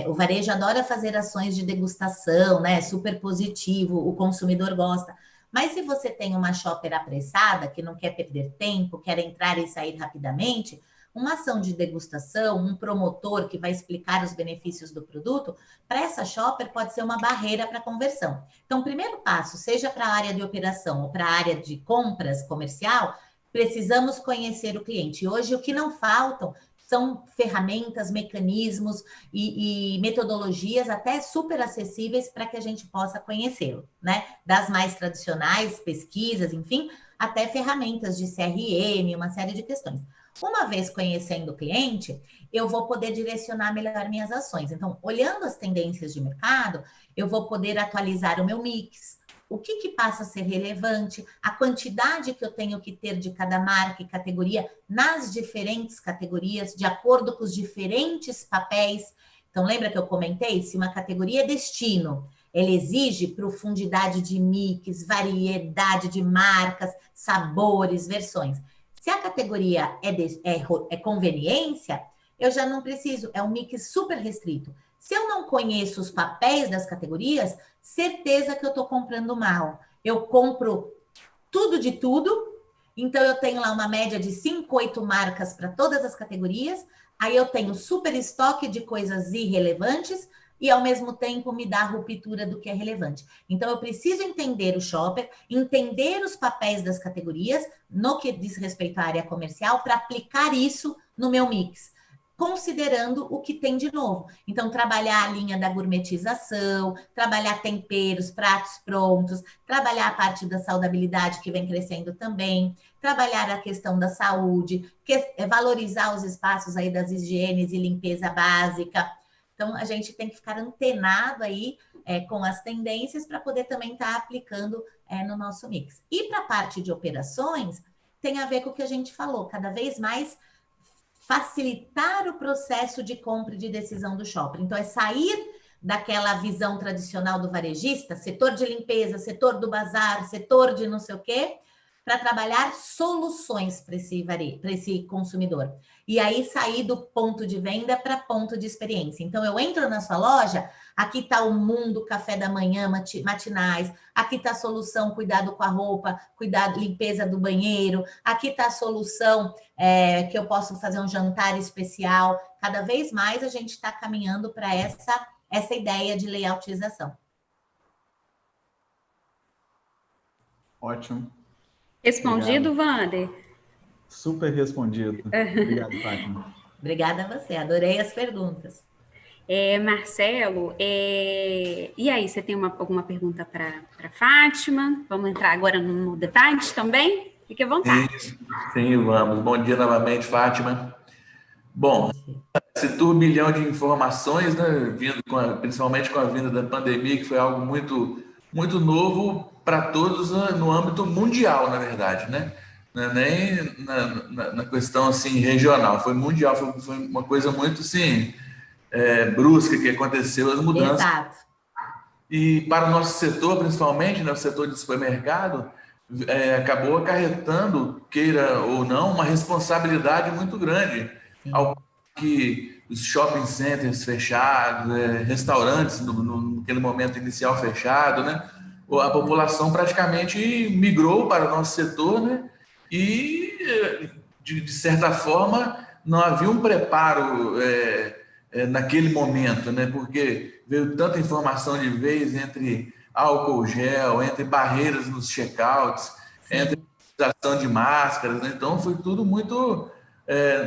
o varejo adora fazer ações de degustação, né, super positivo, o consumidor gosta, Mas se você tem uma shopper apressada, que não quer perder tempo, quer entrar e sair rapidamente, uma ação de degustação, um promotor que vai explicar os benefícios do produto, para essa shopper pode ser uma barreira para conversão. Então, o primeiro passo, seja para a área de operação ou para a área de compras comercial, precisamos conhecer o cliente. E hoje, o que não faltam são ferramentas, mecanismos e metodologias até super acessíveis para que a gente possa conhecê-lo, né? Das mais tradicionais, pesquisas, enfim, até ferramentas de CRM, uma série de questões. Uma vez conhecendo o cliente, eu vou poder direcionar melhor minhas ações. Então, olhando as tendências de mercado, eu vou poder atualizar o meu mix. O que passa a ser relevante, a quantidade que eu tenho que ter de cada marca e categoria nas diferentes categorias, de acordo com os diferentes papéis. Então, lembra que eu comentei? Se uma categoria é destino, ela exige profundidade de mix, variedade de marcas, sabores, versões. Se a categoria é conveniência, eu já não preciso, é um mix super restrito. Se eu não conheço os papéis das categorias, certeza que eu estou comprando mal. Eu compro tudo de tudo, então eu tenho lá uma média de 5, 8 marcas para todas as categorias, aí eu tenho super estoque de coisas irrelevantes e, ao mesmo tempo, me dá a ruptura do que é relevante. Então, eu preciso entender o shopper, entender os papéis das categorias, no que diz respeito à área comercial, para aplicar isso no meu mix, considerando o que tem de novo. Então, trabalhar a linha da gourmetização, trabalhar temperos, pratos prontos, trabalhar a parte da saudabilidade que vem crescendo também, trabalhar a questão da saúde, valorizar os espaços aí das higienes e limpeza básica. Então, a gente tem que ficar antenado aí com as tendências para poder também estar aplicando no nosso mix. E para a parte de operações, tem a ver com o que a gente falou, cada vez mais facilitar o processo de compra e de decisão do shopping. Então, é sair daquela visão tradicional do varejista, setor de limpeza, setor do bazar, setor de não sei o quê, para trabalhar soluções para esse consumidor. E aí, sair do ponto de venda para ponto de experiência. Então, eu entro na sua loja, aqui está o mundo café da manhã, matinais, aqui está a solução cuidado com a roupa, cuidado, limpeza do banheiro, aqui está a solução que eu posso fazer um jantar especial. Cada vez mais a gente está caminhando para essa ideia de layoutização. Ótimo. Respondido, Wander? Super respondido. Obrigado, Fátima. Obrigada a você, adorei as perguntas. Marcelo, e aí, você tem alguma pergunta para Fátima? Vamos entrar agora no debate também? Fique à vontade. Sim, vamos. Bom dia novamente, Fátima. Bom, esse turbilhão de informações, né, principalmente com a vinda da pandemia, que foi algo muito, muito novo para todos no âmbito mundial, na verdade, né? Não é nem na questão assim regional, foi mundial, foi uma coisa muito assim, brusca que aconteceu, as mudanças. Exato. E para o nosso setor, principalmente, né, o setor de supermercado, acabou acarretando, queira ou não, uma responsabilidade muito grande. Sim. Ao que os shopping centers fechados, restaurantes naquele momento inicial fechado, né? A população praticamente migrou para o nosso setor, né? E, de certa forma, não havia um preparo naquele momento, né? Porque veio tanta informação de vez entre álcool gel, entre barreiras nos checkouts, entre utilização de máscaras, né? Então, foi tudo muito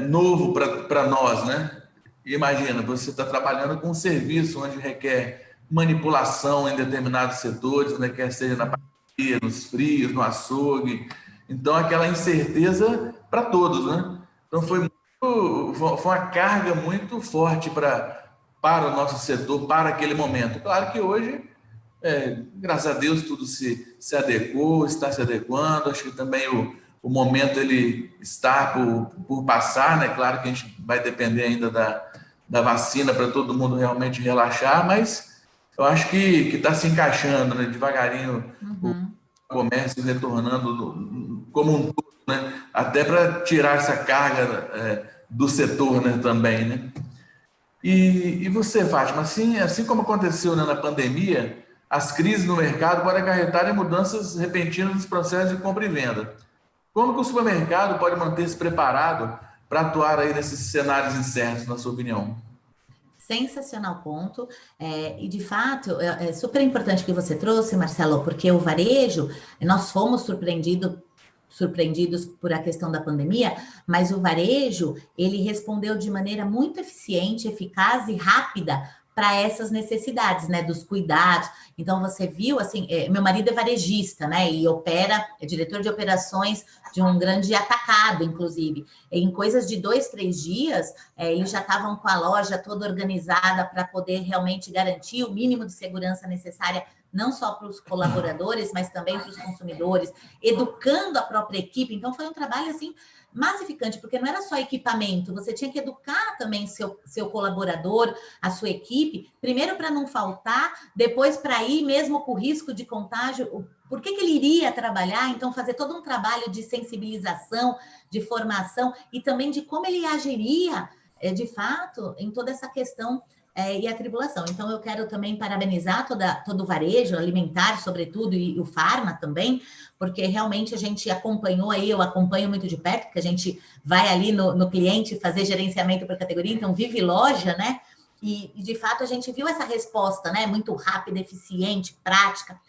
novo para nós, né? Imagina, você está trabalhando com um serviço onde requer manipulação em determinados setores, né? Quer seja na padaria, nos frios, no açougue. Então, aquela incerteza para todos, né? Então, foi uma carga muito forte para o nosso setor, para aquele momento. Claro que hoje, graças a Deus, tudo se adequou, está se adequando. Acho que também o momento ele está por passar, né? Claro que a gente vai depender ainda da vacina para todo mundo realmente relaxar, mas eu acho que está se encaixando, né? Devagarinho, o comércio retornando como um todo, né? Até para tirar essa carga do setor, né? Também, né? E você, Fátima, assim como aconteceu, né, na pandemia, as crises no mercado podem acarretar em mudanças repentinas nos processos de compra e venda. Como que o supermercado pode manter-se preparado para atuar aí nesses cenários incertos, na sua opinião? Sensacional ponto. E de fato, é super importante que você trouxe, Marcelo, porque o varejo, nós fomos surpreendidos por a questão da pandemia, mas o varejo, ele respondeu de maneira muito eficiente, eficaz e rápida para essas necessidades, né, dos cuidados. Então, você viu, assim, meu marido é varejista, né, e é diretor de operações de um grande atacado, inclusive. Em coisas de 2, 3 dias, eles já estavam com a loja toda organizada para poder realmente garantir o mínimo de segurança necessária, não só para os colaboradores, mas também para os consumidores, educando a própria equipe. Então, foi um trabalho, assim, massificante, porque não era só equipamento, você tinha que educar também seu colaborador, a sua equipe, primeiro para não faltar, depois para ir mesmo com o risco de contágio, por que ele iria trabalhar, então fazer todo um trabalho de sensibilização, de formação, e também de como ele agiria, de fato, em toda essa questão e a tribulação. Então, eu quero também parabenizar todo o varejo alimentar, sobretudo, e o farma também, porque realmente a gente acompanhou aí, eu acompanho muito de perto, porque a gente vai ali no cliente fazer gerenciamento por categoria, então vive loja, né? E de fato a gente viu essa resposta, né? Muito rápida, eficiente, prática.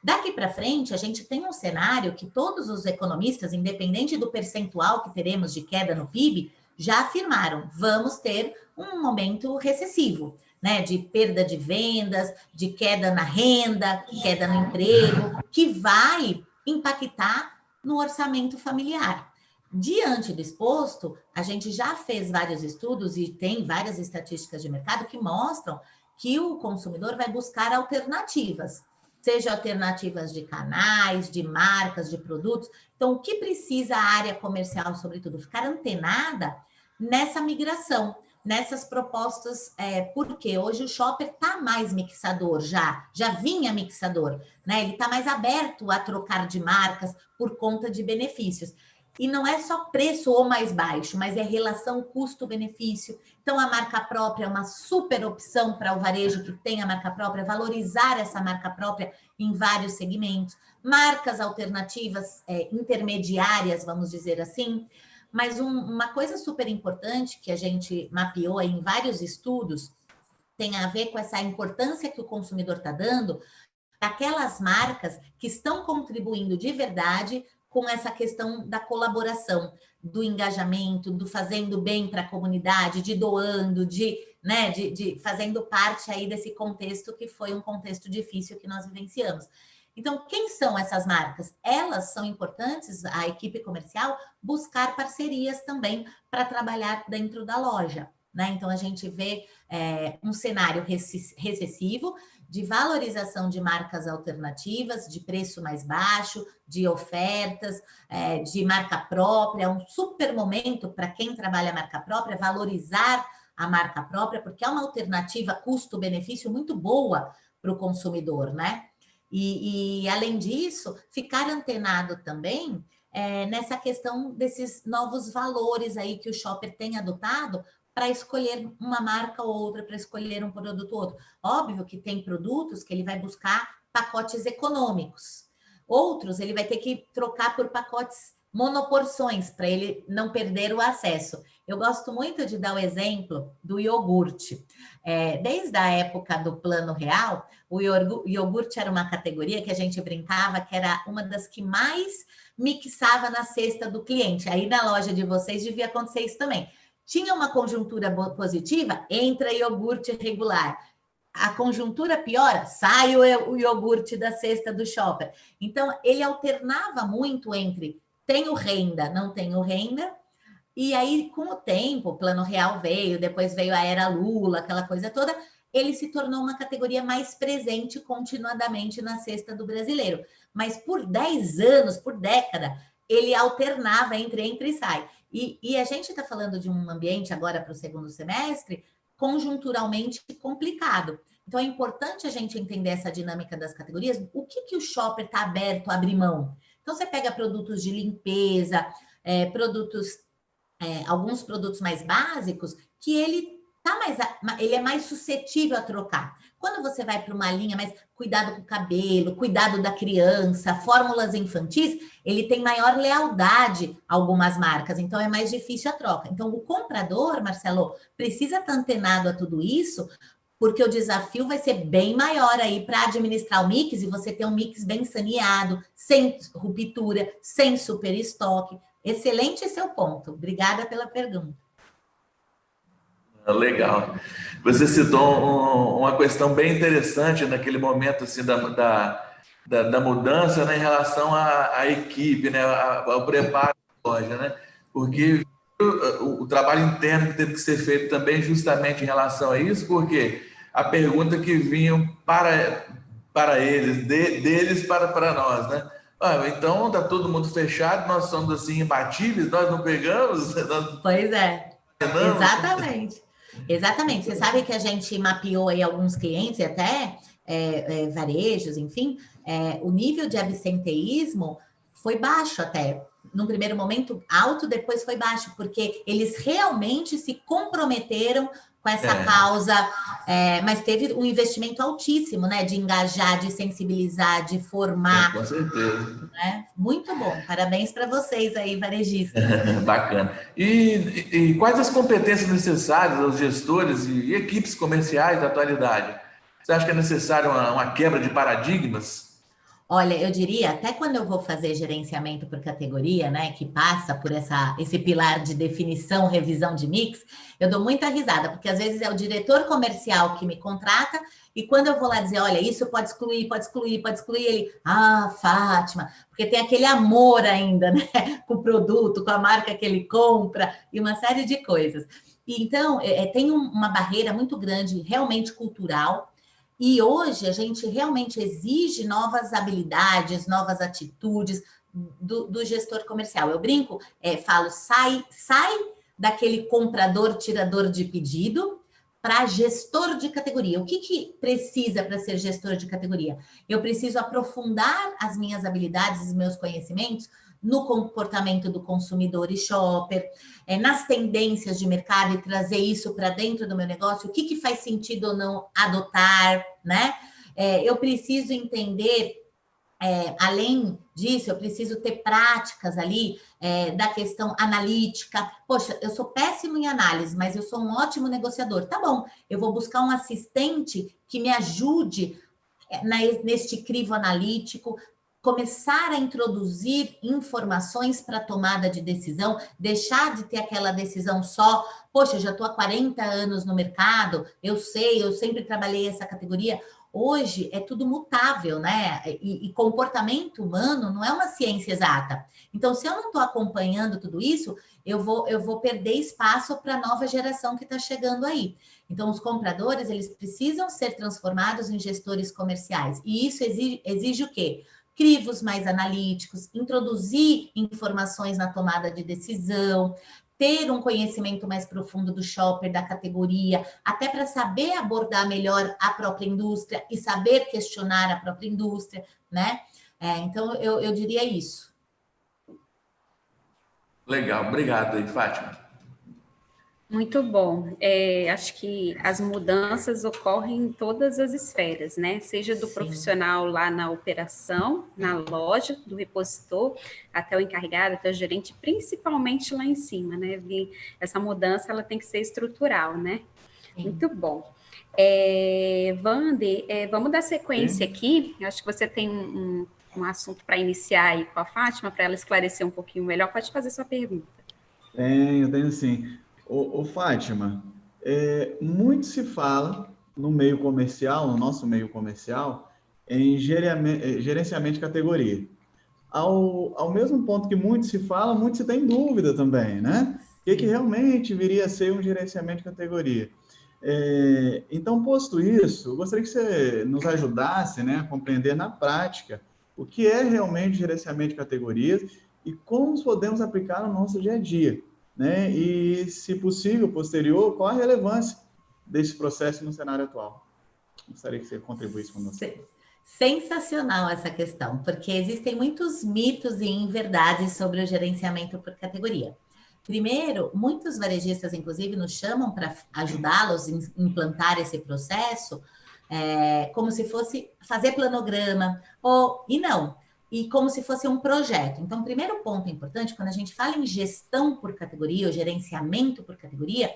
Daqui para frente, a gente tem um cenário que todos os economistas, independente do percentual que teremos de queda no PIB, já afirmaram, vamos ter um momento recessivo, né? De perda de vendas, de queda na renda, queda no emprego, que vai impactar no orçamento familiar. Diante do exposto, a gente já fez vários estudos e tem várias estatísticas de mercado que mostram que o consumidor vai buscar alternativas, seja alternativas de canais, de marcas, de produtos. Então, o que precisa a área comercial, sobretudo, ficar antenada nessa migração, nessas propostas, porque hoje o shopper está mais mixador, já vinha mixador, né? Ele está mais aberto a trocar de marcas por conta de benefícios. E não é só preço ou mais baixo, mas é relação custo-benefício. Então, a marca própria é uma super opção para o varejo que tem a marca própria, valorizar essa marca própria em vários segmentos. Marcas alternativas intermediárias, vamos dizer assim. Mas uma coisa super importante que a gente mapeou aí em vários estudos tem a ver com essa importância que o consumidor está dando para aquelas marcas que estão contribuindo de verdade com essa questão da colaboração, do engajamento, do fazendo bem para a comunidade, de doando, de fazendo parte aí desse contexto que foi um contexto difícil que nós vivenciamos. Então, quem são essas marcas? Elas são importantes, a equipe comercial, buscar parcerias também para trabalhar dentro da loja, né? Então, a gente vê um cenário recessivo, de valorização de marcas alternativas, de preço mais baixo, de ofertas, de marca própria, um super momento para quem trabalha a marca própria, valorizar a marca própria, porque é uma alternativa custo-benefício muito boa para o consumidor, né? E, além disso, ficar antenado também nessa questão desses novos valores aí que o shopper tem adotado para escolher uma marca ou outra, para escolher um produto ou outro. Óbvio que tem produtos que ele vai buscar pacotes econômicos. Outros, ele vai ter que trocar por pacotes monoporções, para ele não perder o acesso. Eu gosto muito de dar o exemplo do iogurte. Desde a época do Plano Real, o iogurte era uma categoria que a gente brincava que era uma das que mais mixava na cesta do cliente. Aí na loja de vocês devia acontecer isso também. Tinha uma conjuntura positiva, entra iogurte regular. A conjuntura piora, sai o iogurte da cesta do shopper. Então, ele alternava muito entre tenho renda, não tenho renda. E aí, com o tempo, o Plano Real veio, depois veio a Era Lula, aquela coisa toda, ele se tornou uma categoria mais presente continuadamente na cesta do brasileiro. Mas por 10 anos, por década, ele alternava entre entra e sai. E a gente está falando de um ambiente agora para o segundo semestre conjunturalmente complicado. Então, é importante a gente entender essa dinâmica das categorias. O que o shopper está aberto a abrir mão? Então, você pega produtos de limpeza, alguns produtos mais básicos, que ele ele é mais suscetível a trocar. Quando você vai para uma linha mais cuidado com o cabelo, cuidado da criança, fórmulas infantis, ele tem maior lealdade a algumas marcas, então é mais difícil a troca. Então, o comprador, Marcelo, precisa estar antenado a tudo isso, porque o desafio vai ser bem maior aí para administrar o mix e você ter um mix bem saneado, sem ruptura, sem super estoque. Excelente seu ponto. Obrigada pela pergunta. Legal. Você citou uma questão bem interessante naquele momento assim, da mudança, né, em relação à equipe, né, ao preparo da loja, né? Porque o trabalho interno que teve que ser feito também justamente em relação a isso, porque a pergunta que vinham para eles, deles para nós, né? Então está todo mundo fechado, nós somos assim imbatíveis, nós não pegamos. Pois é, exatamente. Exatamente. Você sabe que a gente mapeou aí alguns clientes e até varejos, enfim, o nível de absenteísmo foi baixo até. Num primeiro momento alto, depois foi baixo, porque eles realmente se comprometeram com essa causa, mas teve um investimento altíssimo, né? De engajar, de sensibilizar, de formar. Com certeza. Né? Muito bom. Parabéns para vocês aí, varejistas. Bacana. E quais as competências necessárias aos gestores e equipes comerciais da atualidade? Você acha que é necessário uma quebra de paradigmas? Olha, eu diria, até quando eu vou fazer gerenciamento por categoria, né, que passa por esse pilar de definição, revisão de mix, eu dou muita risada, porque às vezes é o diretor comercial que me contrata, e quando eu vou lá dizer, olha, isso pode excluir, ele, Fátima, porque tem aquele amor ainda, né, com o produto, com a marca que ele compra, e uma série de coisas. Então, tem uma barreira muito grande, realmente cultural. E hoje a gente realmente exige novas habilidades, novas atitudes do gestor comercial. Eu brinco, falo, sai daquele comprador, tirador de pedido para gestor de categoria. O que precisa para ser gestor de categoria? Eu preciso aprofundar as minhas habilidades, os meus conhecimentos no comportamento do consumidor e shopper, nas tendências de mercado e trazer isso para dentro do meu negócio, o que faz sentido ou não adotar, né? Eu preciso entender, além disso, eu preciso ter práticas ali da questão analítica. Poxa, eu sou péssimo em análise, mas eu sou um ótimo negociador. Tá bom, eu vou buscar um assistente que me ajude neste crivo analítico, começar a introduzir informações para tomada de decisão, deixar de ter aquela decisão só, poxa, eu já estou há 40 anos no mercado, eu sei, eu sempre trabalhei essa categoria. Hoje é tudo mutável, né? E comportamento humano não é uma ciência exata. Então, se eu não estou acompanhando tudo isso, eu vou perder espaço para a nova geração que está chegando aí. Então, os compradores, eles precisam ser transformados em gestores comerciais. E isso exige o quê? Crivos mais analíticos, introduzir informações na tomada de decisão, ter um conhecimento mais profundo do shopper, da categoria, até para saber abordar melhor a própria indústria e saber questionar a própria indústria, né? Então, eu diria isso. Legal, obrigado aí, Fátima. Muito bom. Acho que as mudanças ocorrem em todas as esferas, né? Seja do profissional lá na operação, na loja, do repositor, até o encarregado, até o gerente, principalmente lá em cima, né? Essa mudança ela tem que ser estrutural, né? Sim. Muito bom. Wander, vamos dar sequência aqui. Acho que você tem um assunto para iniciar aí com a Fátima, para ela esclarecer um pouquinho melhor. Pode fazer sua pergunta. Tenho sim. Ô Fátima, muito se fala no meio comercial, no nosso meio comercial, em gerenciamento de categoria. Ao mesmo ponto que muito se fala, muito se tem dúvida também, né? O que realmente viria a ser um gerenciamento de categoria? Então, posto isso, eu gostaria que você nos ajudasse, né, a compreender na prática o que é realmente gerenciamento de categorias e como podemos aplicar no nosso dia a dia. Né? E, se possível, posterior, qual a relevância desse processo no cenário atual? Gostaria que você contribuísse com você. Sensacional essa questão, porque existem muitos mitos e inverdades sobre o gerenciamento por categoria. Primeiro, muitos varejistas, inclusive, nos chamam para ajudá-los a implantar esse processo, como se fosse fazer planograma, e como se fosse um projeto. Então, o primeiro ponto importante, quando a gente fala em gestão por categoria, ou gerenciamento por categoria,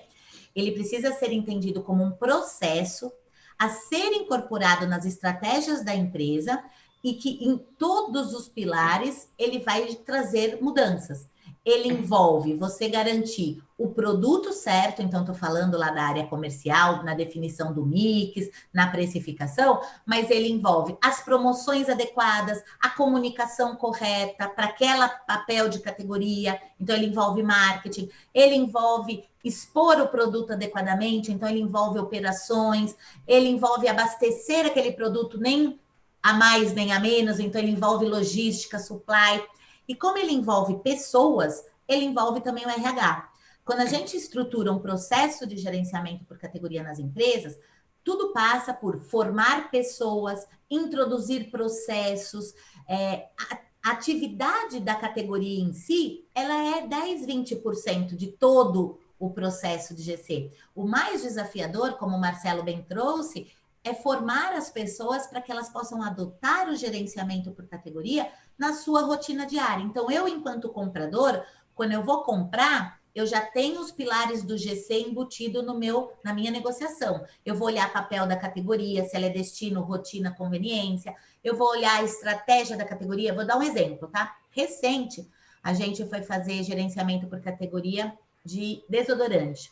ele precisa ser entendido como um processo a ser incorporado nas estratégias da empresa e que em todos os pilares ele vai trazer mudanças. Ele envolve você garantir o produto certo, então estou falando lá da área comercial, na definição do mix, na precificação, mas ele envolve as promoções adequadas, a comunicação correta para aquela papel de categoria, então ele envolve marketing, ele envolve expor o produto adequadamente, então ele envolve operações, ele envolve abastecer aquele produto nem a mais nem a menos, então ele envolve logística, supply. E como ele envolve pessoas, ele envolve também o RH. Quando a gente estrutura um processo de gerenciamento por categoria nas empresas, tudo passa por formar pessoas, introduzir processos. A atividade da categoria em si, ela é 10, 20% de todo o processo de GC. O mais desafiador, como o Marcelo bem trouxe, é formar as pessoas para que elas possam adotar o gerenciamento por categoria na sua rotina diária. Então, eu, enquanto comprador, quando eu vou comprar, eu já tenho os pilares do GC embutido na minha negociação. Eu vou olhar papel da categoria, se ela é destino, rotina, conveniência. Eu vou olhar a estratégia da categoria. Vou dar um exemplo, tá? Recente, a gente foi fazer gerenciamento por categoria de desodorante.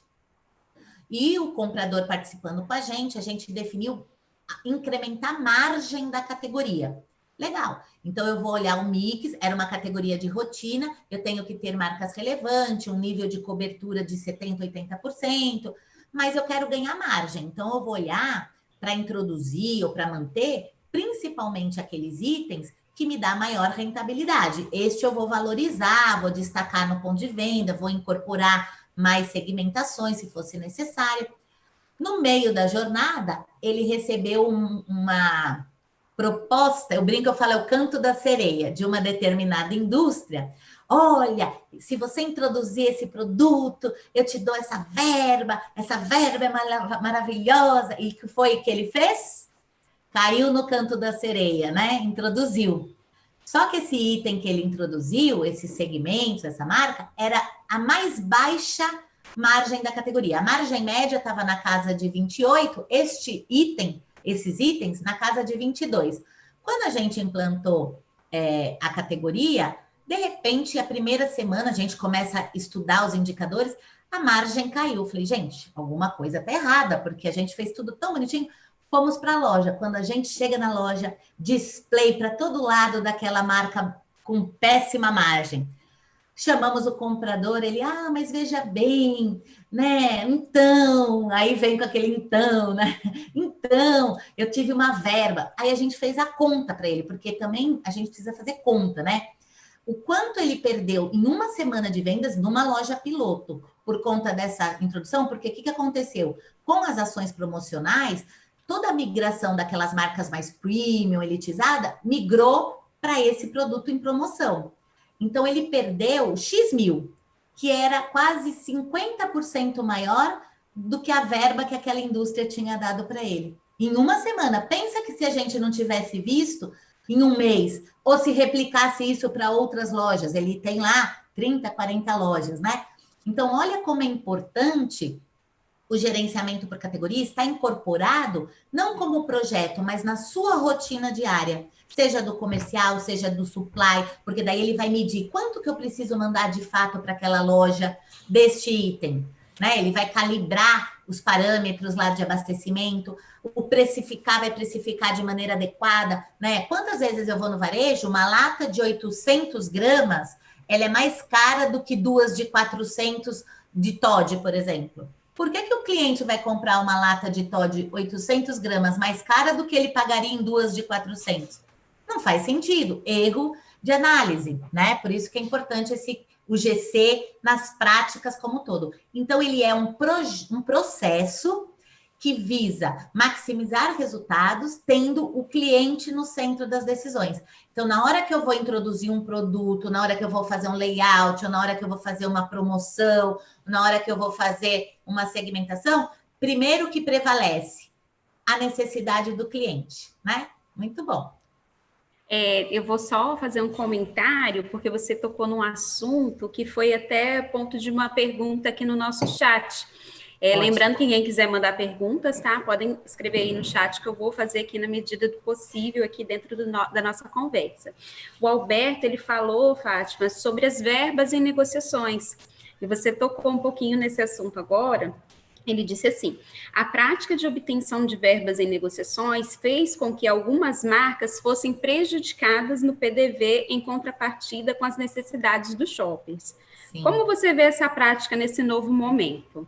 E o comprador participando com a gente definiu incrementar a margem da categoria. Legal. Então, eu vou olhar o mix, era uma categoria de rotina, eu tenho que ter marcas relevantes, um nível de cobertura de 70%, 80%, mas eu quero ganhar margem. Então, eu vou olhar para introduzir ou para manter, principalmente aqueles itens que me dá maior rentabilidade. Este eu vou valorizar, vou destacar no ponto de venda, vou incorporar mais segmentações, se fosse necessário. No meio da jornada, ele recebeu uma proposta, eu brinco, eu falo, é o canto da sereia, de uma determinada indústria. Olha, se você introduzir esse produto, eu te dou essa verba é maravilhosa. E o que foi que ele fez? Caiu no canto da sereia, né? Introduziu. Só que esse item que ele introduziu, esses segmentos, essa marca, era a mais baixa margem da categoria. A margem média estava na casa de 28, esses itens na casa de 22. Quando a gente implantou a categoria, de repente, a primeira semana, a gente começa a estudar os indicadores, a margem caiu. Eu falei, gente, alguma coisa está errada, porque a gente fez tudo tão bonitinho. Fomos para a loja. Quando a gente chega na loja, display para todo lado daquela marca com péssima margem. Chamamos o comprador, ele, mas veja bem, né? Então, aí vem com aquele então, né? Então, eu tive uma verba. Aí a gente fez a conta para ele, porque também a gente precisa fazer conta, né? O quanto ele perdeu em uma semana de vendas numa loja piloto por conta dessa introdução, porque o que aconteceu? Com as ações promocionais, toda a migração daquelas marcas mais premium, elitizada, migrou para esse produto em promoção. Então, ele perdeu X mil, que era quase 50% maior do que a verba que aquela indústria tinha dado para ele. Em uma semana. Pensa que se a gente não tivesse visto em um mês, ou se replicasse isso para outras lojas, ele tem lá 30, 40 lojas, né? Então, olha como é importante o gerenciamento por categoria está incorporado não como projeto, mas na sua rotina diária, seja do comercial, seja do supply, porque daí ele vai medir quanto que eu preciso mandar de fato para aquela loja deste item, né? Ele vai calibrar os parâmetros lá de abastecimento, o precificar vai precificar de maneira adequada, né? Quantas vezes eu vou no varejo, uma lata de 800 gramas, ela é mais cara do que duas de 400 de Toddy, por exemplo. Por que o cliente vai comprar uma lata de Toddy 800 gramas mais cara do que ele pagaria em duas de 400? Não faz sentido. Erro de análise, né? Por isso que é importante o GC nas práticas como um todo. Então, ele é um processo que visa maximizar resultados, tendo o cliente no centro das decisões. Então, na hora que eu vou introduzir um produto, na hora que eu vou fazer um layout, ou na hora que eu vou fazer uma promoção, na hora que eu vou fazer uma segmentação, primeiro que prevalece a necessidade do cliente, né? Muito bom. Eu vou só fazer um comentário, porque você tocou num assunto que foi até ponto de uma pergunta aqui no nosso chat. Lembrando que quem quiser mandar perguntas, tá? Podem escrever aí no chat que eu vou fazer aqui na medida do possível, aqui dentro da nossa conversa. O Alberto, ele falou, Fátima, sobre as verbas em negociações. E você tocou um pouquinho nesse assunto agora. Ele disse assim: a prática de obtenção de verbas em negociações fez com que algumas marcas fossem prejudicadas no PDV em contrapartida com as necessidades dos shoppings. Sim. Como você vê essa prática nesse novo momento?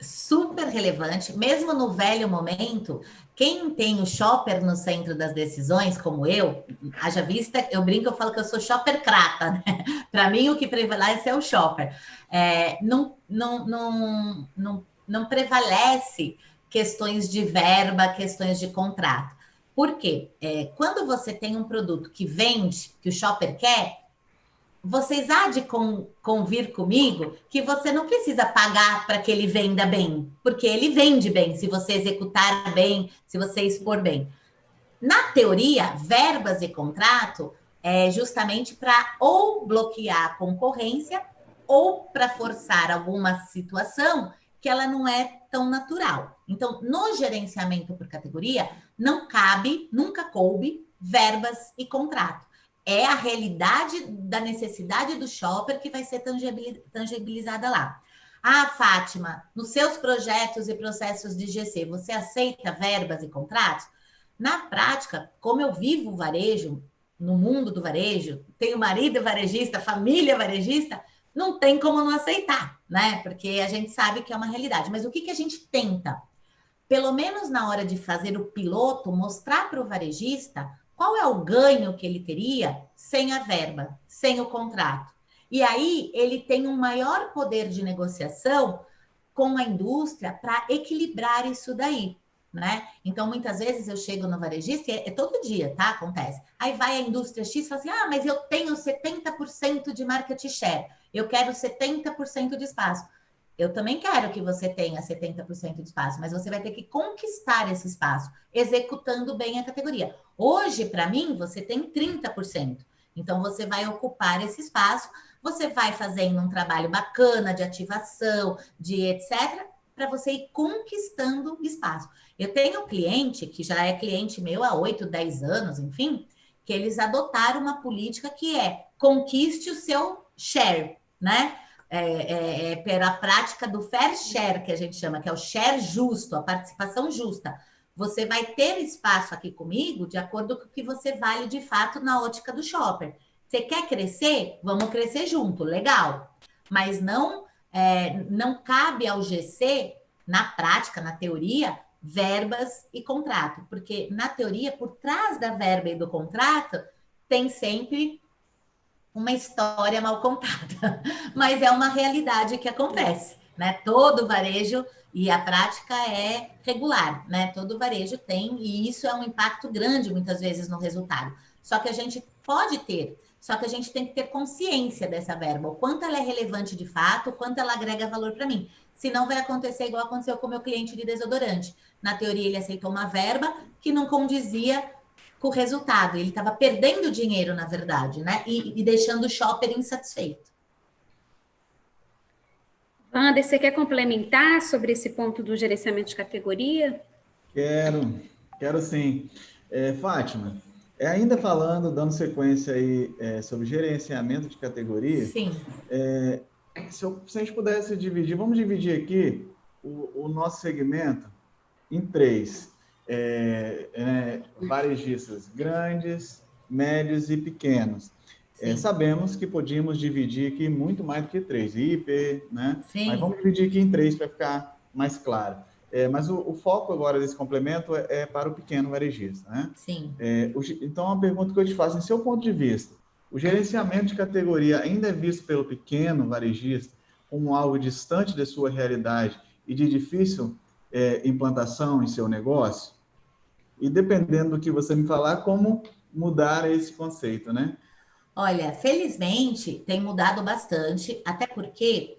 Super relevante, mesmo no velho momento. Quem tem o shopper no centro das decisões, como eu, haja vista, eu brinco, eu falo que eu sou shopper crata, né? Para mim, o que prevalece é o shopper. Não prevalece questões de verba, questões de contrato. Por quê? Quando você tem um produto que vende, que o shopper quer, vocês há de convir comigo que você não precisa pagar para que ele venda bem, porque ele vende bem, se você executar bem, se você expor bem. Na teoria, verbas e contrato é justamente para ou bloquear a concorrência ou para forçar alguma situação que ela não é tão natural. Então, no gerenciamento por categoria, não cabe, nunca coube, verbas e contrato. É a realidade da necessidade do shopper que vai ser tangibilizada lá. Ah, Fátima, nos seus projetos e processos de GC, você aceita verbas e contratos? Na prática, como eu vivo o varejo, no mundo do varejo, tenho marido varejista, família varejista, não tem como não aceitar, né? Porque a gente sabe que é uma realidade. Mas o que a gente tenta? Pelo menos na hora de fazer o piloto, mostrar para o varejista qual é o ganho que ele teria sem a verba, sem o contrato. E aí ele tem um maior poder de negociação com a indústria para equilibrar isso daí, né? Então, muitas vezes eu chego no varejista, é todo dia, tá? Acontece. Aí vai a indústria X e fala assim, mas eu tenho 70% de market share, eu quero 70% de espaço. Eu também quero que você tenha 70% de espaço, mas você vai ter que conquistar esse espaço, executando bem a categoria. Hoje, para mim, você tem 30%. Então, você vai ocupar esse espaço, você vai fazendo um trabalho bacana de ativação, de etc., para você ir conquistando espaço. Eu tenho um cliente, que já é cliente meu há 8, 10 anos, enfim, que eles adotaram uma política que é conquiste o seu share, né? Pela prática do fair share, que a gente chama, que é o share justo, a participação justa. Você vai ter espaço aqui comigo de acordo com o que você vale de fato na ótica do shopper. Você quer crescer? Vamos crescer junto, legal. Mas não cabe ao GC, na prática, na teoria, verbas e contrato. Porque, na teoria, por trás da verba e do contrato, tem sempre uma história mal contada, mas é uma realidade que acontece, né? Todo varejo, e a prática é regular, né? Todo varejo tem, e isso é um impacto grande, muitas vezes, no resultado. Só que a gente pode ter, só que a gente tem que ter consciência dessa verba, o quanto ela é relevante de fato, o quanto ela agrega valor para mim. Senão vai acontecer igual aconteceu com o meu cliente de desodorante. Na teoria, ele aceitou uma verba que não condizia com o resultado. Ele estava perdendo dinheiro, na verdade, né? E deixando o shopper insatisfeito. Wander, você quer complementar sobre esse ponto do gerenciamento de categoria? Quero sim. Fátima, ainda falando, dando sequência aí sobre gerenciamento de categoria. Sim. Se a gente pudesse dividir, vamos dividir aqui o nosso segmento em 3. Varejistas grandes, médios e pequenos. Sabemos que podíamos dividir aqui muito mais do que 3, hiper, né? Sim. Mas vamos dividir aqui em 3 para ficar mais claro. Mas o foco agora desse complemento é para o pequeno varejista, né? Sim. Então, a pergunta que eu te faço, em seu ponto de vista, o gerenciamento de categoria ainda é visto pelo pequeno varejista como algo distante da sua realidade e de difícil implantação em seu negócio? E dependendo do que você me falar, como mudar esse conceito, né? Olha, felizmente tem mudado bastante, até porque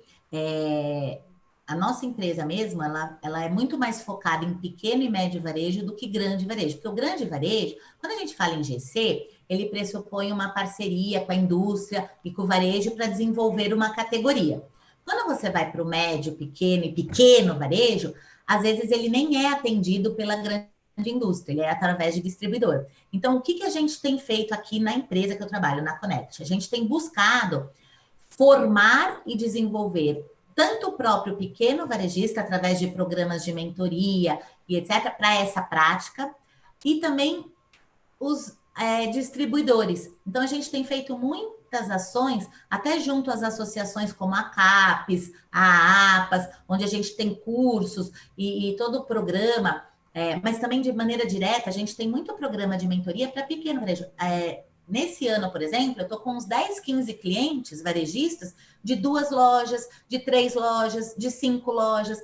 a nossa empresa mesmo, ela é muito mais focada em pequeno e médio varejo do que grande varejo. Porque o grande varejo, quando a gente fala em GC, ele pressupõe uma parceria com a indústria e com o varejo para desenvolver uma categoria. Quando você vai para o médio, pequeno e pequeno varejo, às vezes ele nem é atendido pela grande indústria, ele é através de distribuidor. Então, o que a gente tem feito aqui na empresa que eu trabalho, na Connect? A gente tem buscado formar e desenvolver tanto o próprio pequeno varejista, através de programas de mentoria e etc., para essa prática, e também os distribuidores. Então, a gente tem feito muitas ações, até junto às associações como a CAPES, a APAS, onde a gente tem cursos e todo o programa, mas também de maneira direta, a gente tem muito programa de mentoria para pequeno varejo. Nesse ano, por exemplo, eu estou com uns 10, 15 clientes varejistas de 2 lojas, de 3 lojas, de 5 lojas.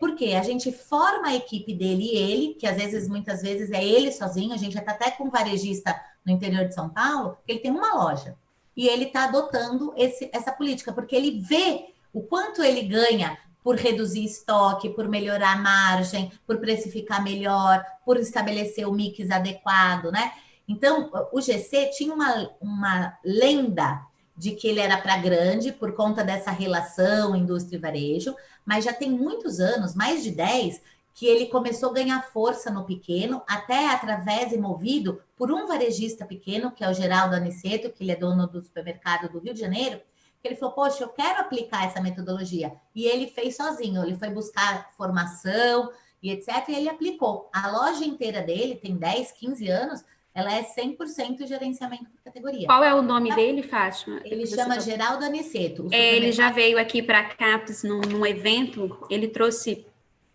Porque a gente forma a equipe dele e ele, que às vezes, muitas vezes, é ele sozinho. A gente já está até com um varejista no interior de São Paulo, que ele tem uma loja. E ele está adotando essa política, porque ele vê o quanto ele ganha por reduzir estoque, por melhorar a margem, por precificar melhor, por estabelecer o mix adequado, né? Então, o GC tinha uma lenda de que ele era para grande por conta dessa relação indústria e varejo, mas já tem muitos anos, mais de 10, que ele começou a ganhar força no pequeno, até através e movido por um varejista pequeno, que é o Geraldo Aniceto, que ele é dono do supermercado do Rio de Janeiro, que ele falou, poxa, eu quero aplicar essa metodologia. E ele fez sozinho, ele foi buscar formação e etc, e ele aplicou. A loja inteira dele tem 10, 15 anos, ela é 100% gerenciamento por categoria. Qual é o nome dele, Fátima? Ele chama Geraldo Aniceto. Ele já veio aqui para a CAPES num evento, ele trouxe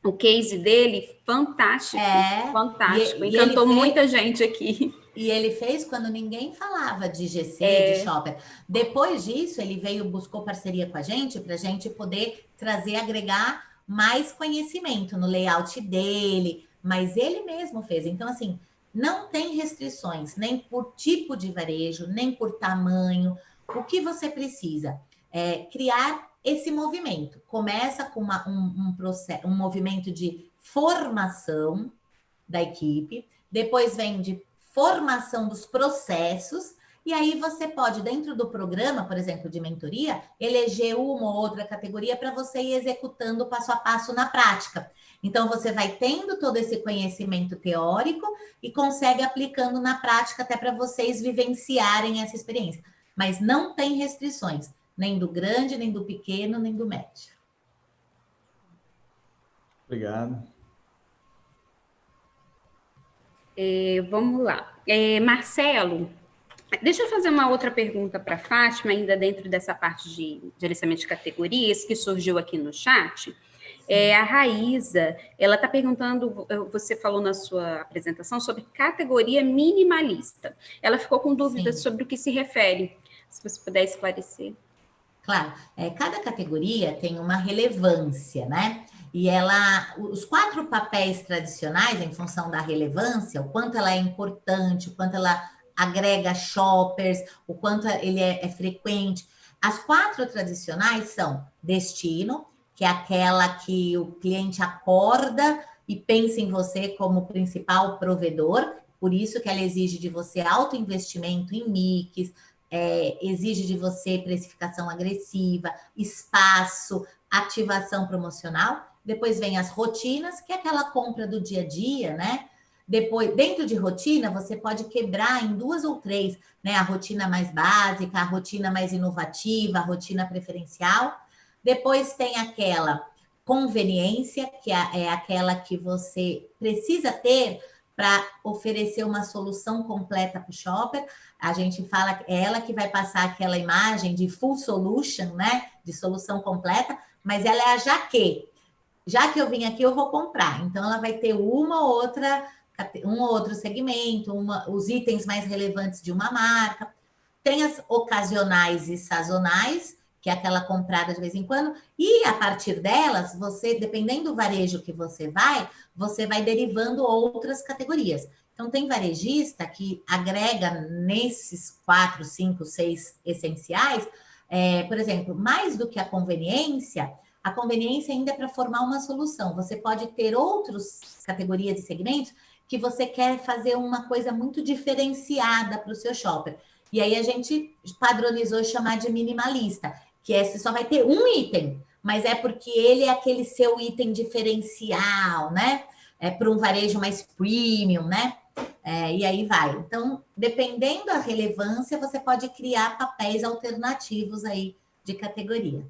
o case dele, fantástico, fantástico. Encantou muita gente aqui. E ele fez quando ninguém falava de GC, de shopper. Depois disso, ele buscou parceria com a gente para a gente poder agregar mais conhecimento no layout dele, mas ele mesmo fez. Então, assim, não tem restrições, nem por tipo de varejo, nem por tamanho. O que você precisa é criar esse movimento. Começa com um movimento de formação da equipe, depois vem de formação dos processos, e aí você pode, dentro do programa, por exemplo, de mentoria, eleger uma ou outra categoria para você ir executando passo a passo na prática. Então, você vai tendo todo esse conhecimento teórico e consegue aplicando na prática até para vocês vivenciarem essa experiência. Mas não tem restrições, nem do grande, nem do pequeno, nem do médio. Obrigado. Vamos lá. Marcelo, deixa eu fazer uma outra pergunta para a Fátima, ainda dentro dessa parte de gerenciamento de categorias, que surgiu aqui no chat. A Raíza, ela está perguntando, você falou na sua apresentação sobre categoria minimalista. Ela ficou com dúvidas sobre o que se refere, se você puder esclarecer. Claro, cada categoria tem uma relevância, né? E os 4 papéis tradicionais, em função da relevância, o quanto ela é importante, o quanto ela agrega shoppers, o quanto ele é frequente. As 4 tradicionais são destino, que é aquela que o cliente acorda e pensa em você como principal provedor, por isso que ela exige de você alto investimento em mix, exige de você precificação agressiva, espaço, ativação promocional. Depois vem as rotinas, que é aquela compra do dia a dia, né? Depois, dentro de rotina, você pode quebrar em 2 ou 3, né? A rotina mais básica, a rotina mais inovativa, a rotina preferencial. Depois tem aquela conveniência, que é aquela que você precisa ter para oferecer uma solução completa para o shopper. A gente fala que é ela que vai passar aquela imagem de full solution, né? De solução completa, mas ela é a já que eu vim aqui, eu vou comprar. Então, ela vai ter um ou outro segmento, os itens mais relevantes de uma marca. Tem as ocasionais e sazonais, que é aquela comprada de vez em quando, e a partir delas, você, dependendo do varejo que você vai derivando outras categorias. Então, tem varejista que agrega nesses 4, 5, 6 essenciais, por exemplo, mais do que a conveniência ainda é para formar uma solução. Você pode ter outras categorias e segmentos que você quer fazer uma coisa muito diferenciada para o seu shopper. E aí a gente padronizou chamar de minimalista, que você só vai ter um item, mas é porque ele é aquele seu item diferencial, né? É para um varejo mais premium, né? E aí vai. Então, dependendo da relevância, você pode criar papéis alternativos aí de categoria.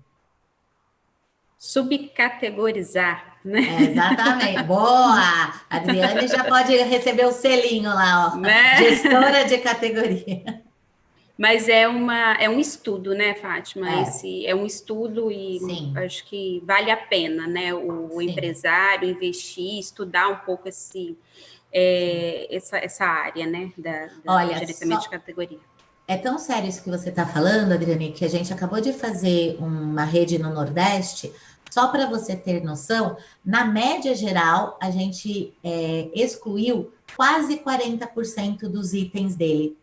Subcategorizar, né? Exatamente. Boa! A Adriane já pode receber o selinho lá, ó. Né? Gestora de categoria. Mas é um estudo, né, Fátima? Esse é um estudo e Sim. Acho que vale a pena, né? O empresário investir, estudar um pouco essa área, né? Do gerenciamento de categoria. É tão sério isso que você está falando, Adriane, que a gente acabou de fazer uma rede no Nordeste. Só para você ter noção, na média geral, a gente excluiu quase 40% dos itens dele.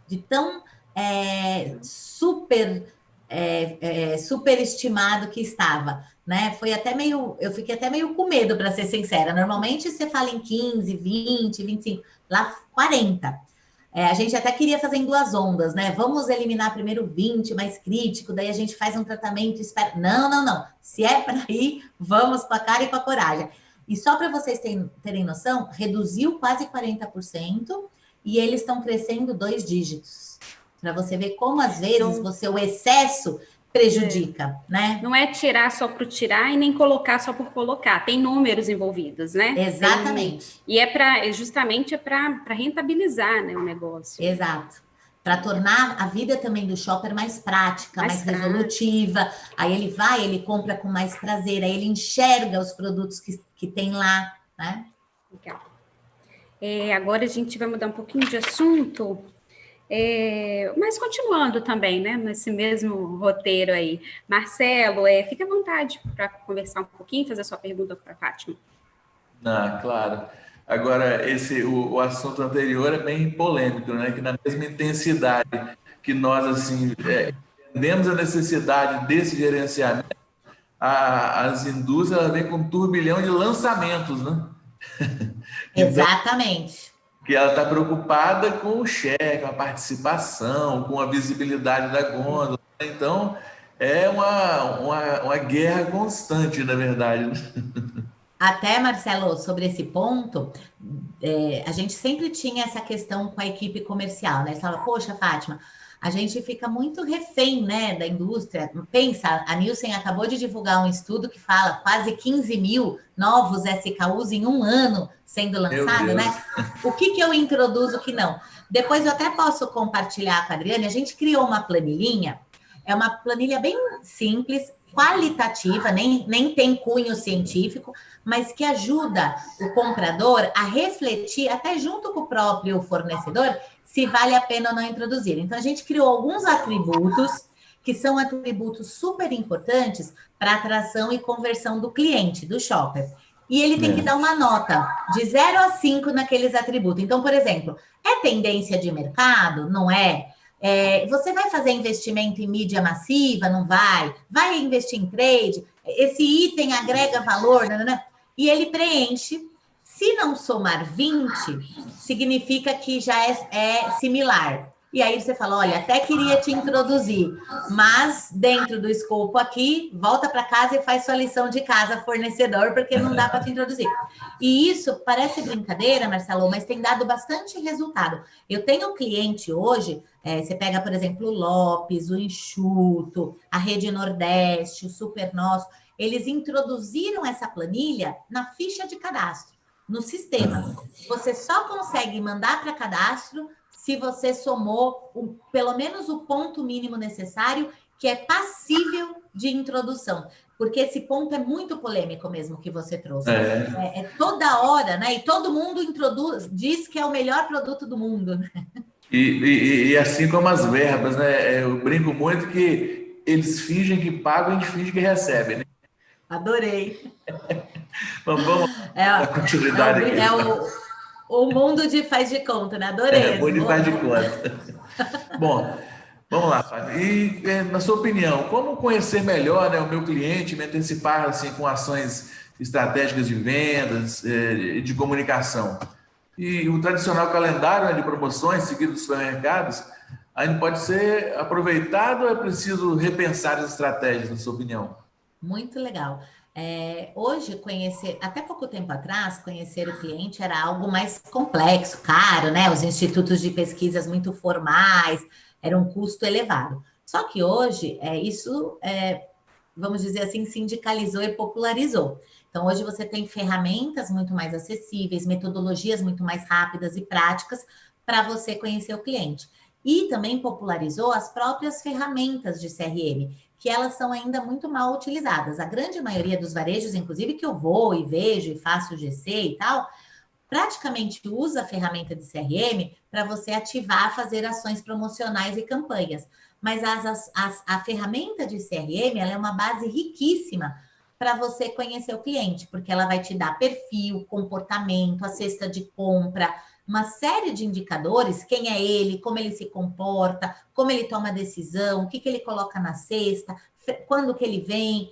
De tão superestimado que estava, né? Eu fiquei até meio com medo, para ser sincera. Normalmente você fala em 15, 20, 25, lá 40. A gente até queria fazer em 2 ondas, né? Vamos eliminar primeiro 20, mais crítico, daí a gente faz um tratamento e espera. Não. Se é para ir, vamos com a cara e com a coragem. E só para vocês terem noção, reduziu quase 40% e eles estão crescendo 2 dígitos. Para você ver como, às vezes, o excesso prejudica, né? Não é tirar só por tirar e nem colocar só por colocar. Tem números envolvidos, né? Exatamente. E justamente para rentabilizar, né, o negócio. Exato. Para tornar a vida também do shopper mais prática, mais resolutiva. Aí ele compra com mais prazer, aí ele enxerga os produtos que tem lá, né? Legal. Agora a gente vai mudar um pouquinho de assunto. Mas continuando também, né, nesse mesmo roteiro aí. Marcelo, fique à vontade para conversar um pouquinho, fazer sua pergunta para a Fátima. Claro. Agora, o assunto anterior é bem polêmico, né? Que na mesma intensidade que nós, assim, entendemos a necessidade desse gerenciamento, as indústrias vêm com um turbilhão de lançamentos, né? Exatamente. Que ela está preocupada com o cheque, com a participação, com a visibilidade da gôndola. Então, é uma guerra constante, na verdade. Até, Marcelo, sobre esse ponto, a gente sempre tinha essa questão com a equipe comercial, né? Você fala, poxa, Fátima, a gente fica muito refém, né, da indústria. Pensa, a Nielsen acabou de divulgar um estudo que fala quase 15 mil novos SKUs em um ano sendo lançado, né? O que eu introduzo que não? Depois eu até posso compartilhar com a Adriane. A gente criou uma planilhinha, é uma planilha bem simples, qualitativa, nem tem cunho científico, mas que ajuda o comprador a refletir, até junto com o próprio fornecedor, se vale a pena ou não introduzir. Então, a gente criou alguns atributos que são atributos super importantes para atração e conversão do cliente, do shopper. E ele tem que dar uma nota de 0 a 5 naqueles atributos. Então, por exemplo, é tendência de mercado? Não é? Você vai fazer investimento em mídia massiva? Não vai? Vai investir em trade? Esse item agrega valor? Né? E ele preenche. Se não somar 20, significa que já é similar. E aí você fala, olha, até queria te introduzir, mas dentro do escopo aqui, volta para casa e faz sua lição de casa, fornecedor, porque não dá para te introduzir. E isso parece brincadeira, Marcelo, mas tem dado bastante resultado. Eu tenho um cliente hoje, você pega, por exemplo, o Lopes, o Enxuto, a Rede Nordeste, o Super Nosso, eles introduziram essa planilha na ficha de cadastro, no sistema. Você só consegue mandar para cadastro se você somou pelo menos o ponto mínimo necessário, que é passível de introdução. Porque esse ponto é muito polêmico mesmo que você trouxe. Toda hora, né? E todo mundo diz que é o melhor produto do mundo. Né? E assim como as verbas, né? Eu brinco muito que eles fingem que pagam e a gente finge que recebe, né? Adorei. Vamos dar continuidade aqui. O mundo de faz de conta, né? Adorei. Mundo de faz de conta. Bom, vamos lá, Fábio. E, na sua opinião, como conhecer melhor, né, o meu cliente, me antecipar assim, com ações estratégicas de vendas, de comunicação? E o tradicional calendário, né, de promoções seguido dos supermercados ainda pode ser aproveitado ou é preciso repensar as estratégias, na sua opinião? Muito legal. Hoje, até pouco tempo atrás, conhecer o cliente era algo mais complexo, caro, né? Os institutos de pesquisas muito formais, era um custo elevado. Só que hoje, vamos dizer assim, sindicalizou e popularizou. Então, hoje você tem ferramentas muito mais acessíveis, metodologias muito mais rápidas e práticas para você conhecer o cliente. E também popularizou as próprias ferramentas de CRM, que elas são ainda muito mal utilizadas. A grande maioria dos varejos, inclusive, que eu vou e vejo e faço GC e tal, praticamente usa a ferramenta de CRM para você ativar, fazer ações promocionais e campanhas. Mas a ferramenta de CRM, ela é uma base riquíssima para você conhecer o cliente, porque ela vai te dar perfil, comportamento, a cesta de compra, uma série de indicadores, quem é ele, como ele se comporta, como ele toma decisão, o que ele coloca na cesta, quando que ele vem,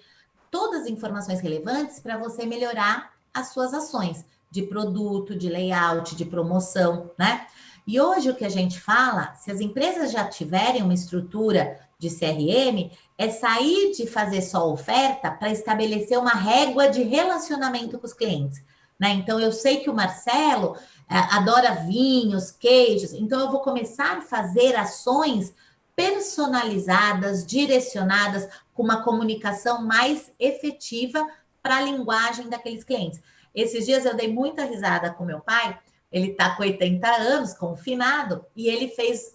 todas as informações relevantes para você melhorar as suas ações de produto, de layout, de promoção, né? E hoje o que a gente fala, se as empresas já tiverem uma estrutura de CRM, é sair de fazer só oferta para estabelecer uma régua de relacionamento com os clientes, né? Então, eu sei que o Marcelo adora vinhos, queijos, então eu vou começar a fazer ações personalizadas, direcionadas, com uma comunicação mais efetiva para a linguagem daqueles clientes. Esses dias eu dei muita risada com meu pai, ele está com 80 anos, confinado, e ele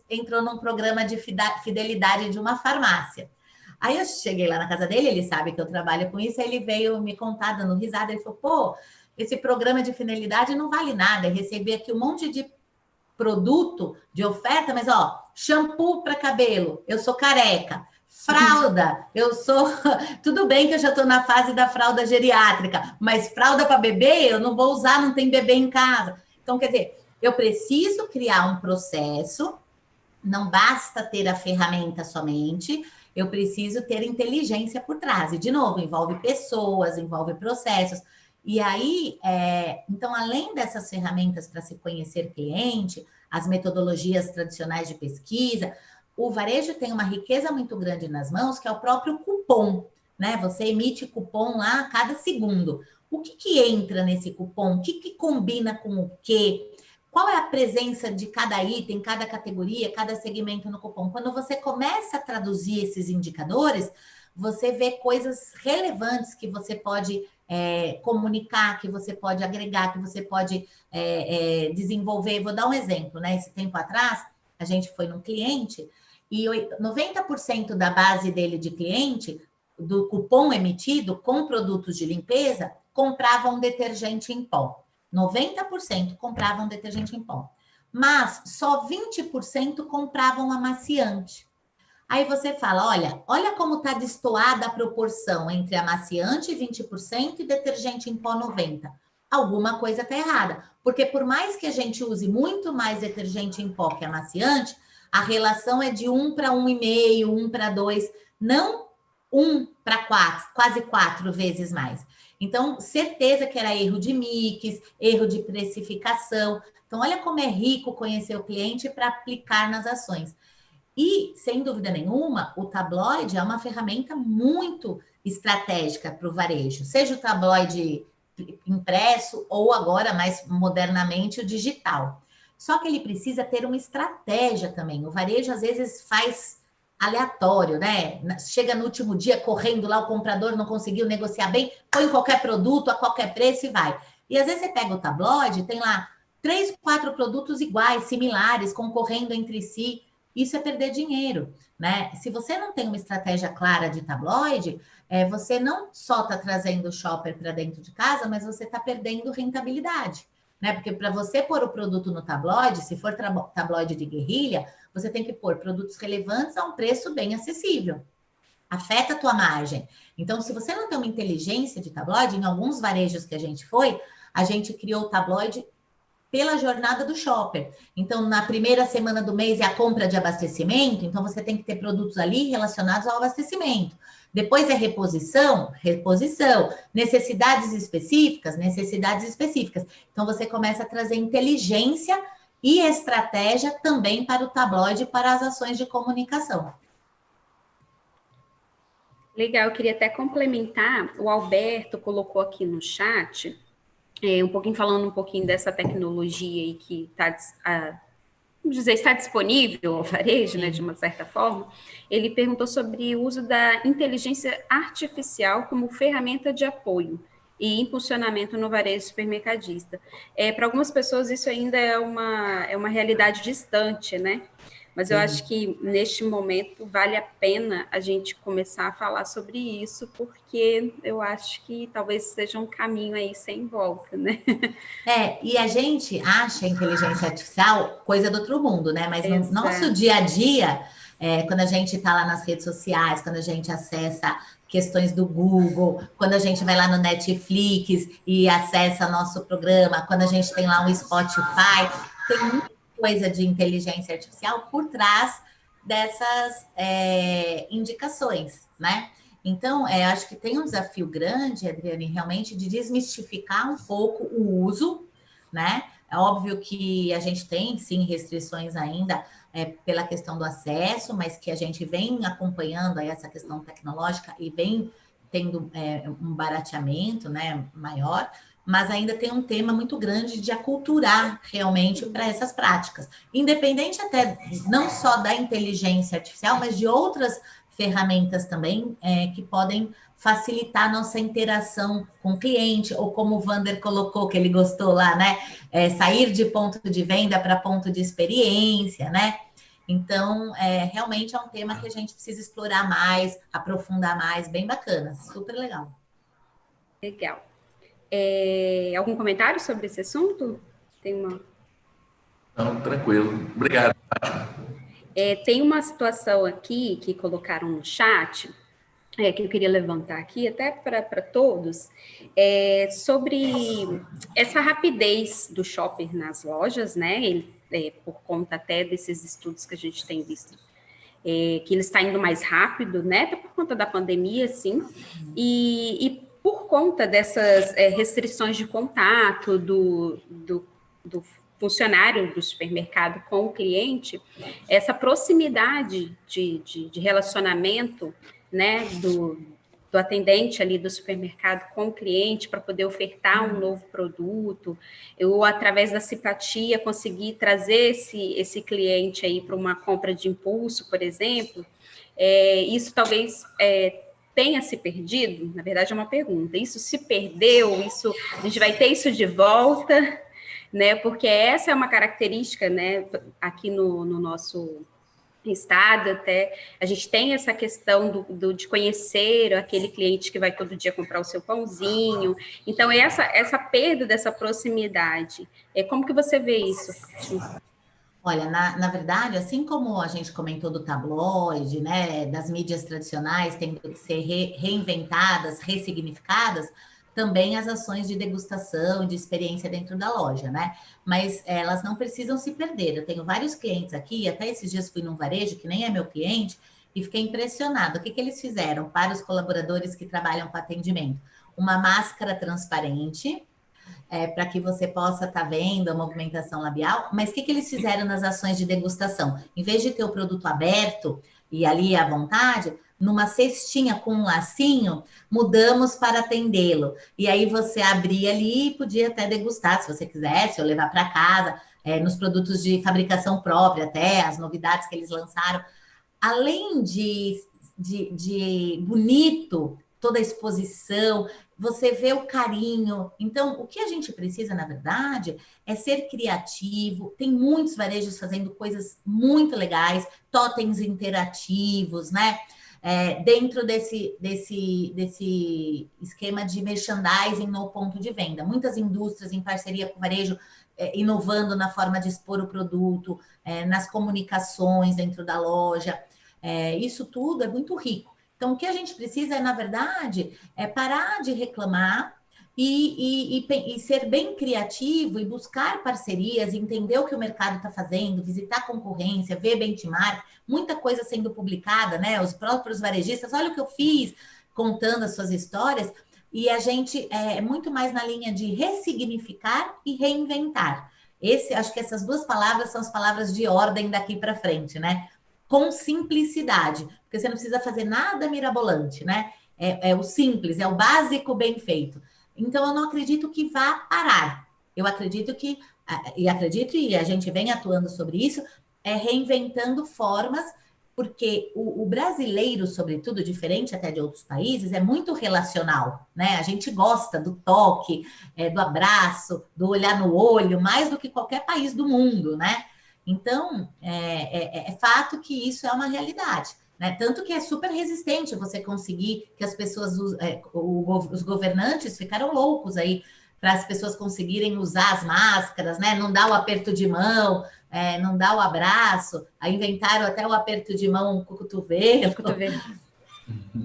entrou num programa de fidelidade de uma farmácia. Aí eu cheguei lá na casa dele, ele sabe que eu trabalho com isso, aí ele veio me contar, dando risada, ele falou, pô, esse programa de fidelidade não vale nada, eu recebi aqui um monte de produto, de oferta, mas ó, shampoo para cabelo, eu sou careca, fralda, eu sou... Tudo bem que eu já estou na fase da fralda geriátrica, mas fralda para bebê eu não vou usar, não tem bebê em casa. Então, quer dizer, eu preciso criar um processo, não basta ter a ferramenta somente, eu preciso ter inteligência por trás. E, de novo, envolve pessoas, envolve processos. E aí, então, além dessas ferramentas para se conhecer cliente, as metodologias tradicionais de pesquisa, o varejo tem uma riqueza muito grande nas mãos, que é o próprio cupom, né? Você emite cupom lá a cada segundo. O que entra nesse cupom? O que combina com o quê? Qual é a presença de cada item, cada categoria, cada segmento no cupom? Quando você começa a traduzir esses indicadores, você vê coisas relevantes que você pode comunicar, que você pode agregar, que você pode desenvolver. Vou dar um exemplo, né? Esse tempo atrás, a gente foi num cliente e 90% da base dele de cliente, do cupom emitido com produtos de limpeza, compravam detergente em pó. 90% compravam detergente em pó. Mas só 20% compravam amaciante. Aí você fala, olha como está destoada a proporção entre amaciante 20% e detergente em pó 90%. Alguma coisa está errada. Porque por mais que a gente use muito mais detergente em pó que amaciante, a relação é de 1 para 1,5, 1 para 2, não 1 para 4, quase 4 vezes mais. Então, certeza que era erro de mix, erro de precificação. Então, olha como é rico conhecer o cliente para aplicar nas ações. E, sem dúvida nenhuma, o tabloide é uma ferramenta muito estratégica para o varejo, seja o tabloide impresso ou agora, mais modernamente, o digital. Só que ele precisa ter uma estratégia também. O varejo, às vezes, faz aleatório, né? Chega no último dia correndo lá, o comprador não conseguiu negociar bem, põe qualquer produto a qualquer preço e vai. E às vezes você pega o tabloide, tem lá 3, 4 produtos iguais, similares, concorrendo entre si. Isso é perder dinheiro, né? Se você não tem uma estratégia clara de tabloide, você não só está trazendo o shopper para dentro de casa, mas você está perdendo rentabilidade, né? Porque para você pôr o produto no tabloide, se for tabloide de guerrilha, você tem que pôr produtos relevantes a um preço bem acessível. afeta a tua margem. Então, se você não tem uma inteligência de tabloide, em alguns varejos que a gente foi, a gente criou o tabloide pela jornada do shopper. Então, na primeira semana do mês é a compra de abastecimento, então você tem que ter produtos ali relacionados ao abastecimento. Depois é reposição, reposição. Necessidades específicas, necessidades específicas. Então, você começa a trazer inteligência e estratégia também para o tabloide, para as ações de comunicação. Legal, eu queria até complementar, o Alberto colocou aqui no chat, falando um pouquinho dessa tecnologia aí que está, vamos dizer, está disponível ao varejo, né, de uma certa forma. Ele perguntou sobre o uso da inteligência artificial como ferramenta de apoio e impulsionamento no varejo supermercadista. Para algumas pessoas isso ainda é uma realidade distante, né? Mas eu acho que neste momento vale a pena a gente começar a falar sobre isso, porque eu acho que talvez seja um caminho aí sem volta, né? E a gente acha a inteligência artificial coisa do outro mundo, né? Mas no Exato. nosso dia a dia, quando a gente está lá nas redes sociais, quando a gente acessa questões do Google, quando a gente vai lá no Netflix e acessa nosso programa, quando a gente tem lá um Spotify, tem muita coisa de inteligência artificial por trás dessas indicações, né? Então, acho que tem um desafio grande, Adriane, realmente de desmistificar um pouco o uso, né? É óbvio que a gente tem, sim, restrições ainda pela questão do acesso, mas que a gente vem acompanhando aí essa questão tecnológica e vem tendo um barateamento, né, maior, mas ainda tem um tema muito grande de aculturar realmente para essas práticas. Independente até não só da inteligência artificial, mas de outras ferramentas também que podem facilitar a nossa interação com o cliente, ou como o Vander colocou, que ele gostou lá, né? Sair de ponto de venda para ponto de experiência, né? Então, realmente é um tema que a gente precisa explorar mais, aprofundar mais, bem bacana, super legal. Legal. Algum comentário sobre esse assunto? Tem uma... Não, tranquilo. Obrigado. Tem uma situação aqui que colocaram no chat, que eu queria levantar aqui, até para todos, sobre essa rapidez do shopper nas lojas, né? Ele, por conta até desses estudos que a gente tem visto, que ele está indo mais rápido, né? Até por conta da pandemia, sim, e por conta dessas restrições de contato do funcionário do supermercado com o cliente, essa proximidade de relacionamento, né, do atendente ali do supermercado com o cliente para poder ofertar um novo produto, ou através da simpatia conseguir trazer esse cliente aí para uma compra de impulso, por exemplo, isso talvez tenha se perdido. Na verdade é uma pergunta, isso se perdeu, a gente vai ter isso de volta, né? Porque essa é uma característica, né, aqui no nosso estado, até a gente tem essa questão de conhecer aquele cliente que vai todo dia comprar o seu pãozinho. Então, essa perda dessa proximidade, como que você vê isso? Olha, na verdade, assim como a gente comentou do tabloide, né, das mídias tradicionais tendo que ser reinventadas, ressignificadas, também as ações de degustação, de experiência dentro da loja, né? Mas elas não precisam se perder. Eu tenho vários clientes aqui, até esses dias fui num varejo, que nem é meu cliente, e fiquei impressionada. O que eles fizeram para os colaboradores que trabalham com atendimento? Uma máscara transparente, para que você possa estar vendo a movimentação labial, mas o que eles fizeram nas ações de degustação? Em vez de ter o produto aberto e ali à vontade, numa cestinha com um lacinho, mudamos para atendê-lo. E aí você abria ali e podia até degustar, se você quisesse, ou levar para casa, nos produtos de fabricação própria até, as novidades que eles lançaram. Além de bonito, toda a exposição, você vê o carinho. Então, o que a gente precisa, na verdade, é ser criativo. Tem muitos varejos fazendo coisas muito legais, totens interativos, né? Dentro desse esquema de merchandising no ponto de venda. Muitas indústrias em parceria com o varejo, inovando na forma de expor o produto, nas comunicações dentro da loja. Isso tudo é muito rico. Então, o que a gente precisa na verdade, é parar de reclamar e ser bem criativo e buscar parcerias, entender o que o mercado está fazendo, visitar a concorrência, ver benchmark, muita coisa sendo publicada, né? Os próprios varejistas, olha o que eu fiz, contando as suas histórias, e a gente é muito mais na linha de ressignificar e reinventar. Acho que essas duas palavras são as palavras de ordem daqui para frente, né? Com simplicidade, porque você não precisa fazer nada mirabolante, né? É o simples, é o básico bem feito. Então, eu não acredito que vá parar. Eu acredito e a gente vem atuando sobre isso, reinventando formas, porque o brasileiro, sobretudo, diferente até de outros países, é muito relacional, né? A gente gosta do toque, do abraço, do olhar no olho, mais do que qualquer país do mundo, né? Então, é fato que isso é uma realidade. Né? Tanto que é super resistente você conseguir que as pessoas, os governantes ficaram loucos aí para as pessoas conseguirem usar as máscaras, né? Não dar o aperto de mão, não dar o abraço, aí inventaram até o aperto de mão com o cotovelo.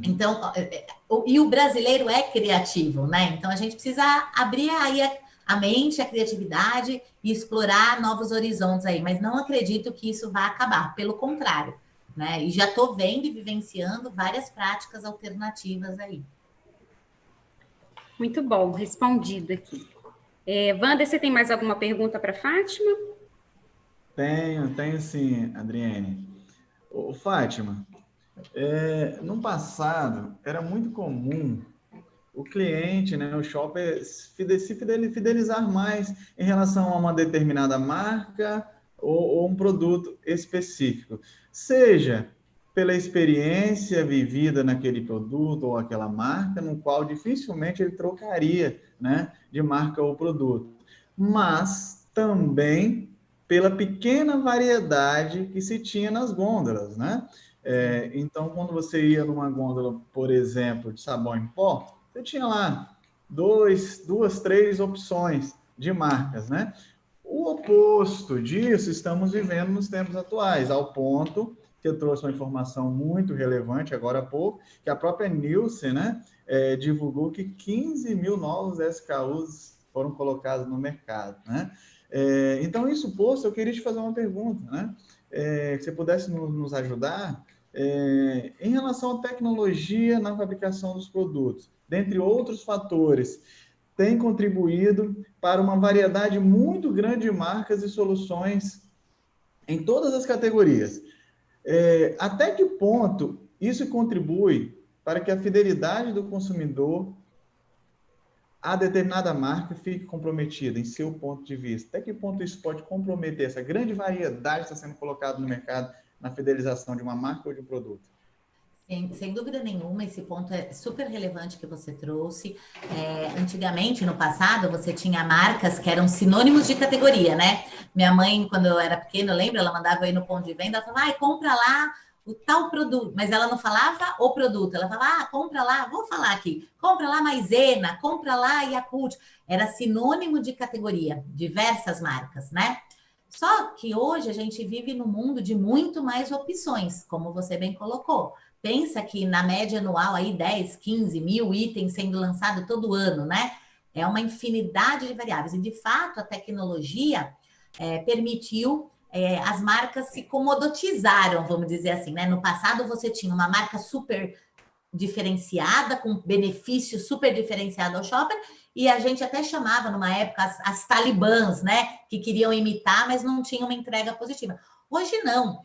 Então, e o brasileiro é criativo, né? Então a gente precisa abrir aí a mente, a criatividade e explorar novos horizontes aí, mas não acredito que isso vá acabar, pelo contrário. Né? E já estou vendo e vivenciando várias práticas alternativas aí. Muito bom, respondido aqui. Wander, você tem mais alguma pergunta para a Fátima? Tenho sim, Adriane. Ô, Fátima, no passado era muito comum o cliente, né, o shopper, se fidelizar mais em relação a uma determinada marca ou um produto específico, seja pela experiência vivida naquele produto ou aquela marca, no qual dificilmente ele trocaria, né, de marca ou produto, mas também pela pequena variedade que se tinha nas gôndolas, né? Então, quando você ia numa gôndola, por exemplo, de sabão em pó, você tinha lá duas, três opções de marcas, né? O oposto disso estamos vivendo nos tempos atuais, ao ponto que eu trouxe uma informação muito relevante agora há pouco, que a própria Nielsen, né, divulgou que 15 mil novos SKUs foram colocados no mercado, né? Então, isso posto, eu queria te fazer uma pergunta, né? Se você pudesse nos ajudar, em relação à tecnologia na fabricação dos produtos, dentre outros fatores, tem contribuído para uma variedade muito grande de marcas e soluções em todas as categorias. Até que ponto isso contribui para que a fidelidade do consumidor a determinada marca fique comprometida, em seu ponto de vista? Até que ponto isso pode comprometer essa grande variedade que está sendo colocada no mercado na fidelização de uma marca ou de um produto? Sem dúvida nenhuma, esse ponto é super relevante que você trouxe. Antigamente, no passado, você tinha marcas que eram sinônimos de categoria, né? Minha mãe, quando eu era pequena, eu lembro, ela mandava eu ir no ponto de venda, ela falava, compra lá o tal produto, mas ela não falava o produto, ela falava, compra lá, vou falar aqui, compra lá Maisena, compra lá Yakult. Era sinônimo de categoria, diversas marcas, né? Só que hoje a gente vive num mundo de muito mais opções, como você bem colocou. Pensa que na média anual aí 10, 15 mil itens sendo lançado todo ano, né? É uma infinidade de variáveis. E, de fato, a tecnologia permitiu, as marcas se comodotizaram, vamos dizer assim, né? No passado, você tinha uma marca super diferenciada, com benefício super diferenciado ao shopper, e a gente até chamava, numa época, as talibãs, né? Que queriam imitar, mas não tinham uma entrega positiva. Hoje, não.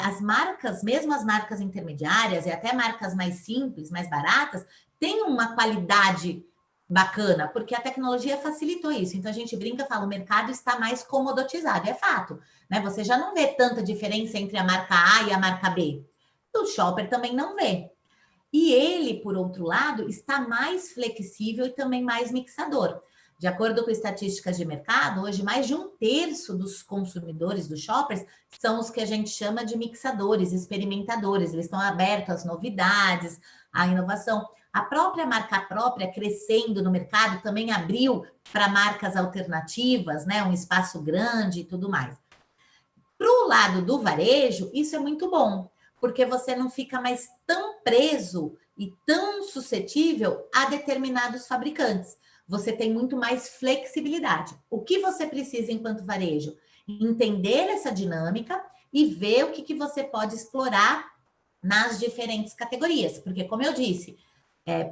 As marcas, mesmo as marcas intermediárias e até marcas mais simples, mais baratas, têm uma qualidade bacana, porque a tecnologia facilitou isso. Então, a gente brinca e fala, o mercado está mais comodotizado. É fato, né? Você já não vê tanta diferença entre a marca A e a marca B. O shopper também não vê. E ele, por outro lado, está mais flexível e também mais mixador. De acordo com estatísticas de mercado, hoje mais de 1/3 dos consumidores dos shoppers são os que a gente chama de mixadores, experimentadores. Eles estão abertos às novidades, à inovação. A própria marca própria, crescendo no mercado, também abriu para marcas alternativas, né? Um espaço grande e tudo mais. Para o lado do varejo, isso é muito bom, porque você não fica mais tão preso e tão suscetível a determinados fabricantes. Você tem muito mais flexibilidade. O que você precisa enquanto varejo? Entender essa dinâmica e ver o que você pode explorar nas diferentes categorias. Porque, como eu disse,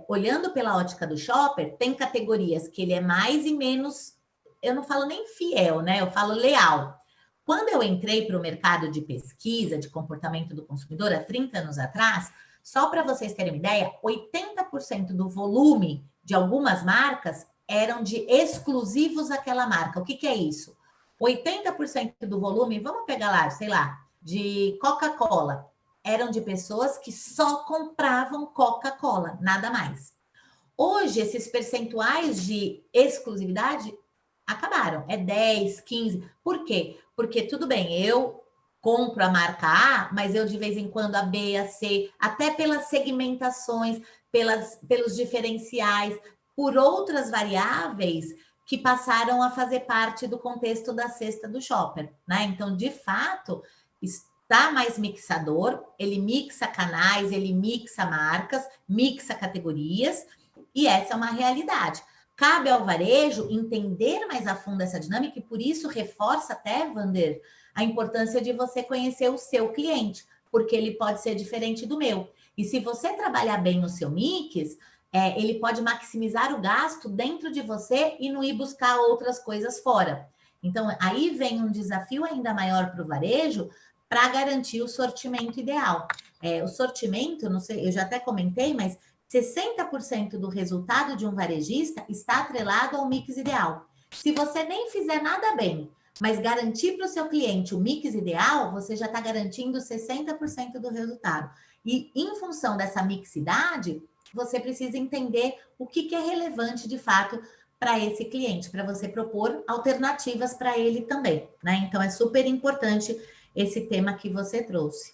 olhando pela ótica do shopper, tem categorias que ele é mais e menos, eu não falo nem fiel, né? Eu falo leal. Quando eu entrei para o mercado de pesquisa de comportamento do consumidor, há 30 anos atrás, só para vocês terem uma ideia, 80% do volume de algumas marcas eram de exclusivos daquela marca. O que é isso? 80% do volume, vamos pegar lá, sei lá, de Coca-Cola, eram de pessoas que só compravam Coca-Cola, nada mais. Hoje, esses percentuais de exclusividade acabaram. É 10, 15. Por quê? Porque, tudo bem, eu compro a marca A, mas eu de vez em quando a B, a C, até pelas segmentações, pelos diferenciais, por outras variáveis que passaram a fazer parte do contexto da cesta do shopper, né? Então, de fato, está mais mixador, ele mixa canais, ele mixa marcas, mixa categorias, e essa é uma realidade. Cabe ao varejo entender mais a fundo essa dinâmica e por isso reforça até, Wander, a importância de você conhecer o seu cliente, porque ele pode ser diferente do meu. E se você trabalhar bem o seu mix, ele pode maximizar o gasto dentro de você e não ir buscar outras coisas fora. Então, aí vem um desafio ainda maior para o varejo para garantir o sortimento ideal. O sortimento, não sei, eu já até comentei, mas 60% do resultado de um varejista está atrelado ao mix ideal. Se você nem fizer nada bem, mas garantir para o seu cliente o mix ideal, você já está garantindo 60% do resultado. E em função dessa mixidade, você precisa entender o que é relevante de fato para esse cliente, para você propor alternativas para ele também, né? Então, é super importante esse tema que você trouxe.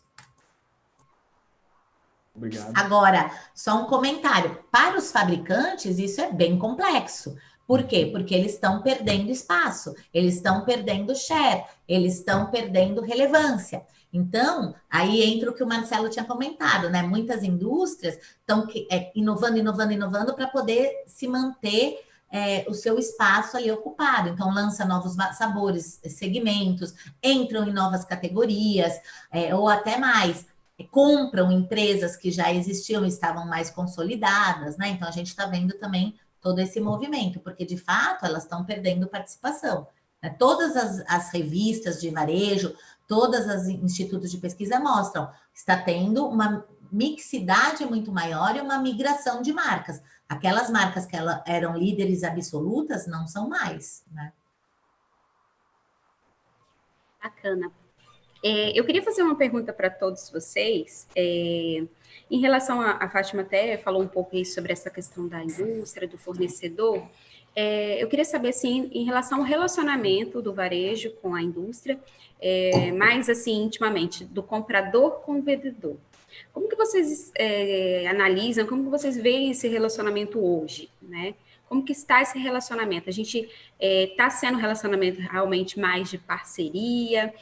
Obrigado. Agora, só um comentário. Para os fabricantes, isso é bem complexo. Por quê? Porque eles estão perdendo espaço, eles estão perdendo share, eles estão perdendo relevância. Então, aí entra o que o Marcelo tinha comentado, né? Muitas indústrias estão inovando para poder se manter o seu espaço ali ocupado. Então, lança novos sabores, segmentos, entram em novas categorias, ou até mais. Compram empresas que já existiam e estavam mais consolidadas, né? Então, a gente está vendo também todo esse movimento, porque, de fato, elas estão perdendo participação. Né? Todas as revistas de varejo, todos os institutos de pesquisa mostram que está tendo uma mixidade muito maior e uma migração de marcas. Aquelas marcas que eram líderes absolutas não são mais, né? Bacana. Eu queria fazer uma pergunta para todos vocês. Em relação a Fátima até falou um pouco aí sobre essa questão da indústria, do fornecedor. Eu queria saber, assim, em relação ao relacionamento do varejo com a indústria, mais, assim, intimamente, do comprador com o vendedor. Como que vocês analisam, como que vocês veem esse relacionamento hoje, né? Como que está esse relacionamento? A gente está sendo um relacionamento realmente mais de parceria?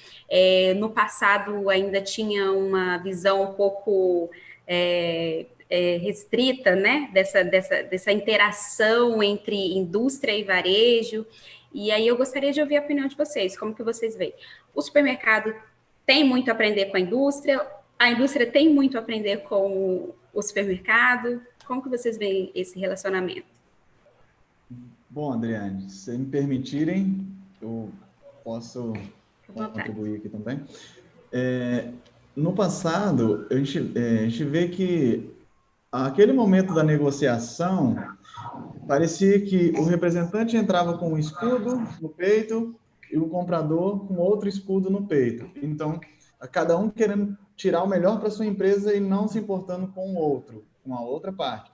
No passado ainda tinha uma visão um pouco restrita, né? Dessa interação entre indústria e varejo. E aí eu gostaria de ouvir a opinião de vocês. Como que vocês veem? O supermercado tem muito a aprender com a indústria tem muito a aprender com o supermercado. Como que vocês veem esse relacionamento? Bom, Adriane, se me permitirem, eu posso contribuir aqui também. No passado, a gente vê que aquele momento da negociação, parecia que o representante entrava com um escudo no peito e o comprador com outro escudo no peito. Então, cada um querendo tirar o melhor para sua empresa e não se importando com o outro, com a outra parte.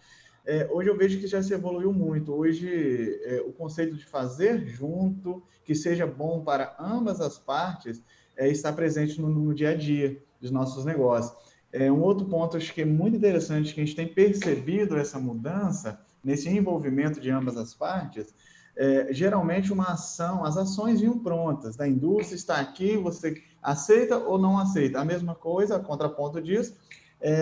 Hoje eu vejo que já se evoluiu muito. Hoje, o conceito de fazer junto, que seja bom para ambas as partes, está presente no dia a dia dos nossos negócios. Um outro ponto, acho que é muito interessante, que a gente tem percebido essa mudança, nesse envolvimento de ambas as partes, geralmente uma ação, as ações vinham prontas, da indústria está aqui, você aceita ou não aceita. A mesma coisa, contraponto disso,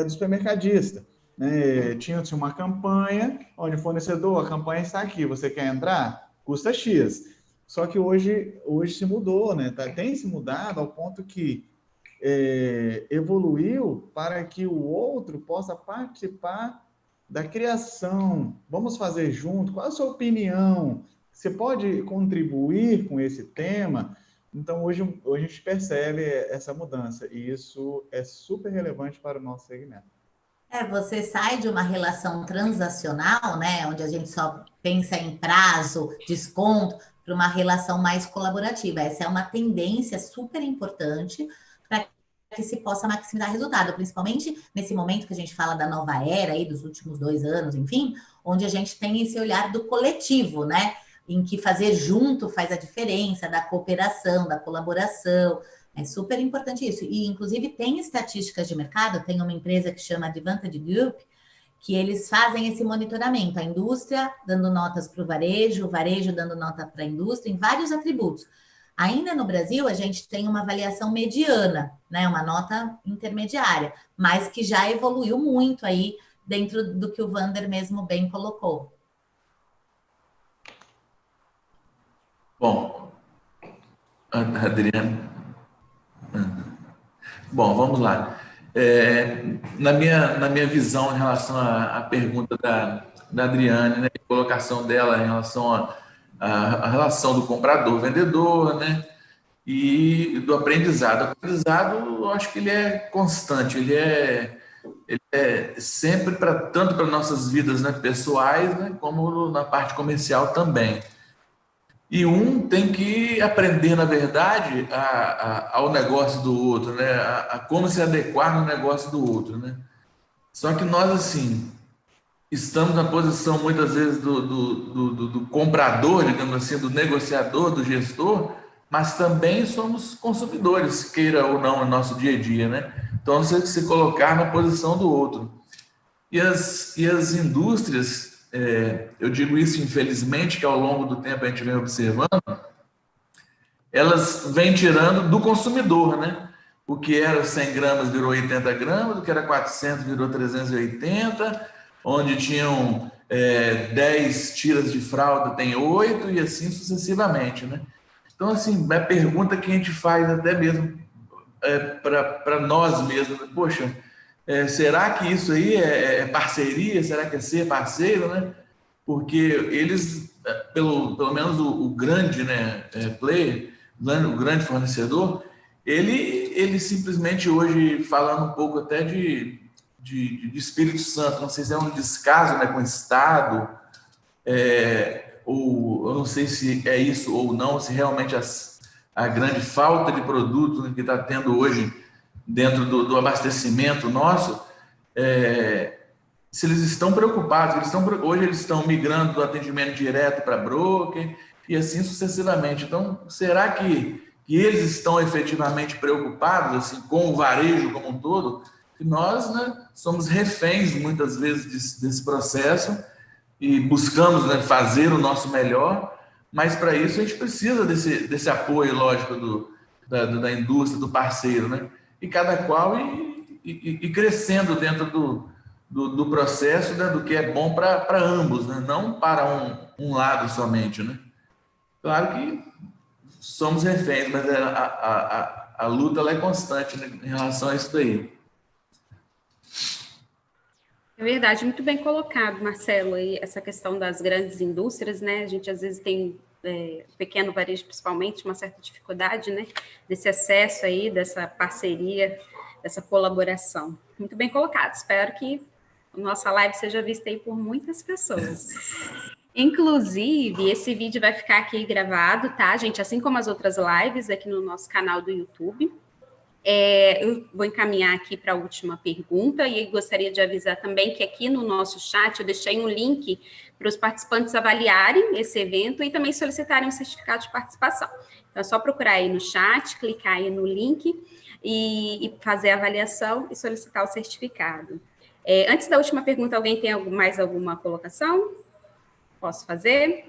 do supermercadista. Né? Tinha-se uma campanha onde o fornecedor, a campanha está aqui, você quer entrar? Custa X. Só que hoje se mudou, né? Tem se mudado ao ponto que evoluiu para que o outro possa participar da criação. Vamos fazer junto? Qual a sua opinião? Você pode contribuir com esse tema? Então, hoje a gente percebe essa mudança, e isso é super relevante para o nosso segmento. Você sai de uma relação transacional, né, onde a gente só pensa em prazo, desconto, para uma relação mais colaborativa. Essa é uma tendência super importante para que se possa maximizar resultado, principalmente nesse momento que a gente fala da nova era aí, dos últimos 2 anos, enfim, onde a gente tem esse olhar do coletivo, né, em que fazer junto faz a diferença, da cooperação, da colaboração. É super importante isso. E, inclusive, tem estatísticas de mercado, tem uma empresa que chama Advantage Group, que eles fazem esse monitoramento, a indústria dando notas para o varejo dando nota para a indústria, em vários atributos. Ainda no Brasil, a gente tem uma avaliação mediana, né, uma nota intermediária, mas que já evoluiu muito aí dentro do que o Wander mesmo bem colocou. Bom, Adriana. Bom, vamos lá. Na minha visão em relação à pergunta da Adriane, né, a colocação dela em relação à relação do comprador-vendedor, né, e do aprendizado. O aprendizado, eu acho que ele é constante, ele é sempre tanto para nossas vidas, né, pessoais, né, como na parte comercial também. E um tem que aprender, na verdade, ao negócio do outro, né? A como se adequar no negócio do outro, né? Só que nós, assim, estamos na posição, muitas vezes, do comprador, digamos assim, do negociador, do gestor, mas também somos consumidores, queira ou não, no nosso dia a dia, né? Então, você tem que se colocar na posição do outro. E as indústrias, eu digo isso infelizmente, que ao longo do tempo a gente vem observando, elas vêm tirando do consumidor, né? O que era 100 gramas virou 80 gramas, o que era 400 virou 380, onde tinham 10 tiras de fralda, tem 8, e assim sucessivamente, né? Então, assim, a pergunta que a gente faz até mesmo para nós mesmos, né? Poxa, será que isso aí é parceria? Será que é ser parceiro, né? Porque eles, pelo menos o grande, né, player, o grande fornecedor, ele simplesmente hoje, falando um pouco até de Espírito Santo, não sei se é um descaso, né, com o Estado, ou eu não sei se é isso ou não, se realmente a grande falta de produto, né, que está tendo hoje dentro do abastecimento nosso, se eles estão preocupados, hoje eles estão migrando do atendimento direto para broker e assim sucessivamente. Então, será que eles estão efetivamente preocupados assim, com o varejo como um todo? Que nós, né, somos reféns muitas vezes desse processo e buscamos, né, fazer o nosso melhor, mas para isso a gente precisa desse apoio, lógico, da indústria, do parceiro, né? E cada qual e crescendo dentro do processo, né, do que é bom para ambos, né? Não para um lado somente, né? Claro que somos reféns, mas a luta ela é constante, né, em relação a isso daí. É verdade, muito bem colocado, Marcelo, aí essa questão das grandes indústrias, né? A gente às vezes tem pequeno varejo, principalmente, uma certa dificuldade, né? Desse acesso aí, dessa parceria, dessa colaboração. Muito bem colocado. Espero que a nossa live seja vista aí por muitas pessoas. Inclusive, esse vídeo vai ficar aqui gravado, tá, gente? Assim como as outras lives aqui no nosso canal do YouTube. Eu vou encaminhar aqui para a última pergunta e gostaria de avisar também que aqui no nosso chat eu deixei um link para os participantes avaliarem esse evento e também solicitarem um certificado de participação. Então, é só procurar aí no chat, clicar aí no link e fazer a avaliação e solicitar o certificado. Antes da última pergunta, alguém tem mais alguma colocação? Posso fazer?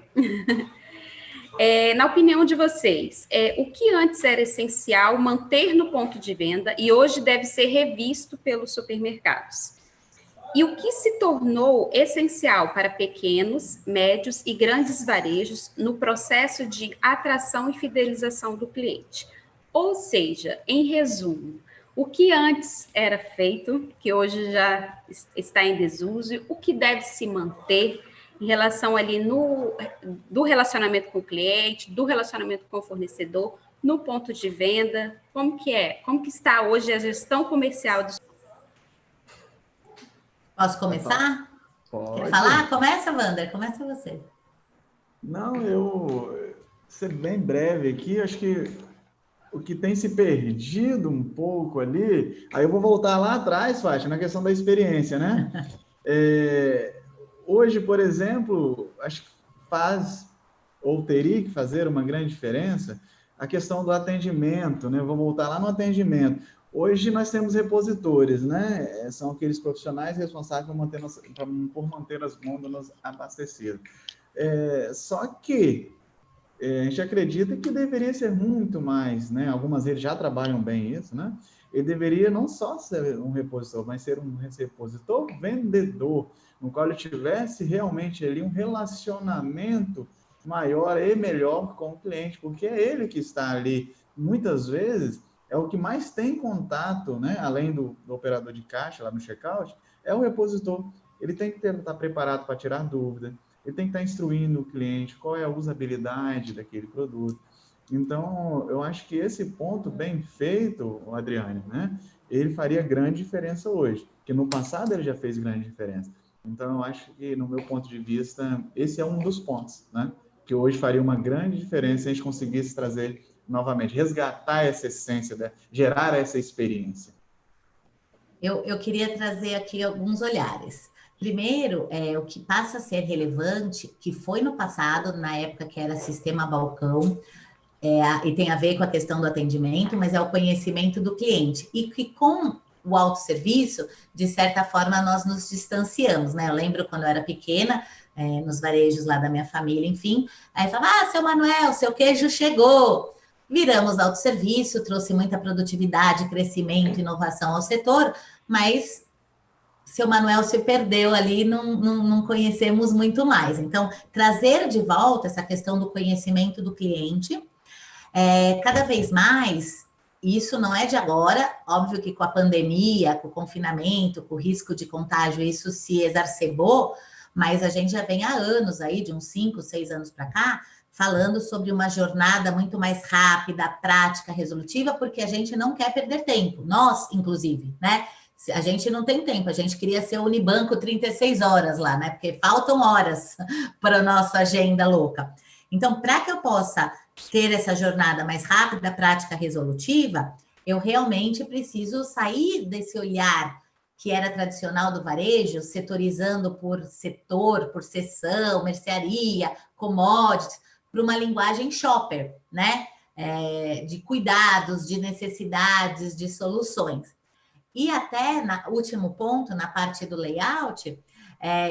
Na opinião de vocês, o que antes era essencial manter no ponto de venda e hoje deve ser revisto pelos supermercados? E o que se tornou essencial para pequenos, médios e grandes varejos no processo de atração e fidelização do cliente? Ou seja, em resumo, o que antes era feito, que hoje já está em desuso, o que deve se manter em relação ali do relacionamento com o cliente, do relacionamento com o fornecedor, no ponto de venda, como que é? Como que está hoje a gestão comercial do... Posso começar? Pode. Quer falar? Começa, Wander, começa você. Não, eu ser bem breve aqui, acho que o que tem se perdido um pouco ali, aí eu vou voltar lá atrás, Fátima, na questão da experiência, né? Hoje, por exemplo, acho que faz, ou teria que fazer uma grande diferença, a questão do atendimento, né? Vou voltar lá no atendimento. Hoje nós temos repositores, né? São aqueles profissionais responsáveis por manter as gôndolas abastecidas. Só que a gente acredita que deveria ser muito mais, né? Algumas redes já trabalham bem isso, né? Ele deveria não só ser um repositor, mas ser um repositor vendedor, no qual ele tivesse realmente ali um relacionamento maior e melhor com o cliente, porque é ele que está ali, muitas vezes, é o que mais tem contato, né? Além do operador de caixa lá no checkout, é o repositor. Ele tem que estar preparado para tirar dúvida, ele tem que estar instruindo o cliente qual é a usabilidade daquele produto. Então, eu acho que esse ponto bem feito, Adriane, né? Ele faria grande diferença hoje, porque no passado ele já fez grande diferença. Então, eu acho que, no meu ponto de vista, esse é um dos pontos, né? Que hoje faria uma grande diferença se a gente conseguisse trazer novamente, resgatar essa essência, gerar essa experiência. Eu queria trazer aqui alguns olhares. Primeiro, o que passa a ser relevante, que foi no passado, na época que era sistema balcão, e tem a ver com a questão do atendimento, mas é o conhecimento do cliente. E que com o autosserviço, de certa forma, nós nos distanciamos, né? Eu lembro quando eu era pequena, nos varejos lá da minha família, enfim, aí falava, seu Manuel, seu queijo chegou. Viramos autosserviço, trouxe muita produtividade, crescimento, inovação ao setor, mas seu Manuel se perdeu ali, não conhecemos muito mais. Então, trazer de volta essa questão do conhecimento do cliente, cada vez mais, isso não é de agora, óbvio que com a pandemia, com o confinamento, com o risco de contágio, isso se exacerbou, mas a gente já vem há anos aí, de uns 5, 6 anos para cá, falando sobre uma jornada muito mais rápida, prática, resolutiva, porque a gente não quer perder tempo, nós, inclusive, né? A gente não tem tempo, a gente queria ser o Unibanco 36 horas lá, né? Porque faltam horas para a nossa agenda louca. Então, para que eu possa ter essa jornada mais rápida, prática, resolutiva, eu realmente preciso sair desse olhar que era tradicional do varejo, setorizando por setor, por seção, mercearia, commodities, para uma linguagem shopper, né? De cuidados, de necessidades, de soluções. E até, no último ponto, na parte do layout,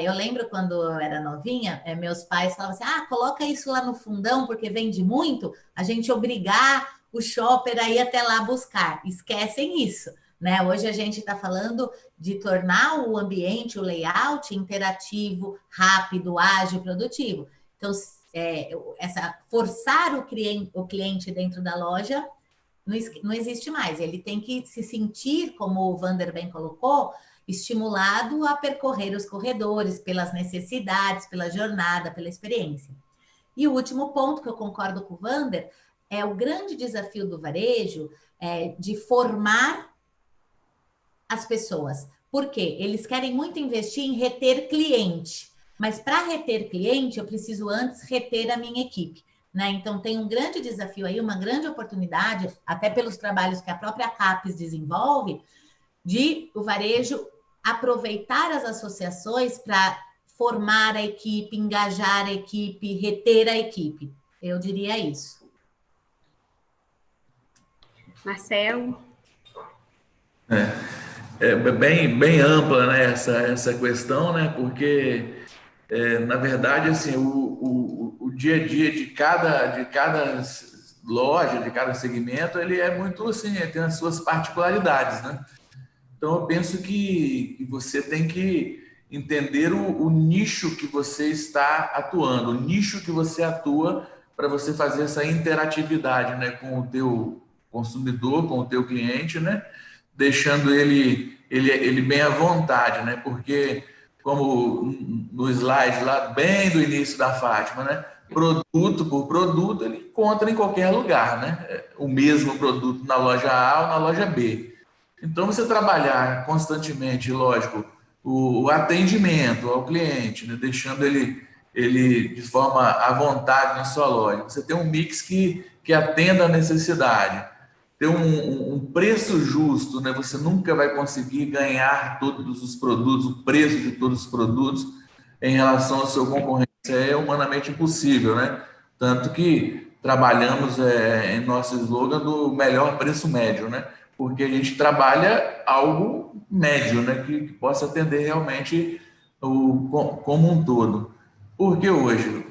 eu lembro quando eu era novinha, meus pais falavam assim, coloca isso lá no fundão, porque vende muito, a gente obrigar o shopper a ir até lá buscar. Esquecem isso, né? Hoje a gente está falando de tornar o ambiente, o layout interativo, rápido, ágil, produtivo. Então, forçar o cliente dentro da loja não existe mais. Ele tem que se sentir, como o Wander bem colocou, estimulado a percorrer os corredores pelas necessidades, pela jornada, pela experiência. E o último ponto que eu concordo com o Wander é o grande desafio do varejo de formar as pessoas. Por quê? Eles querem muito investir em reter cliente. Mas para reter cliente, eu preciso antes reter a minha equipe, né? Então, tem um grande desafio aí, uma grande oportunidade, até pelos trabalhos que a própria CAPES desenvolve, de o varejo aproveitar as associações para formar a equipe, engajar a equipe, reter a equipe. Eu diria isso. Marcelo? Bem ampla, né, essa questão, né? Porque na verdade, assim, o dia a dia de cada loja, de cada segmento, ele é muito assim, tem as suas particularidades, né? Então, eu penso que você tem que entender o nicho que você está atuando, o nicho que você atua para você fazer essa interatividade, né, com o teu consumidor, com o teu cliente, né, deixando ele bem à vontade, né, porque, como no slide lá, bem do início da Fátima, né, produto por produto, ele encontra em qualquer lugar, né, o mesmo produto na loja A ou na loja B. Então, você trabalhar constantemente, lógico, o atendimento ao cliente, né? Deixando ele de forma à vontade na sua loja. Você tem um mix que atenda a necessidade. Ter um preço justo, né? Você nunca vai conseguir ganhar todos os produtos, o preço de todos os produtos em relação ao seu concorrente. É humanamente impossível, né? Tanto que trabalhamos em nosso slogan do melhor preço médio, né? Porque a gente trabalha algo médio, né, que possa atender realmente como um todo. Porque hoje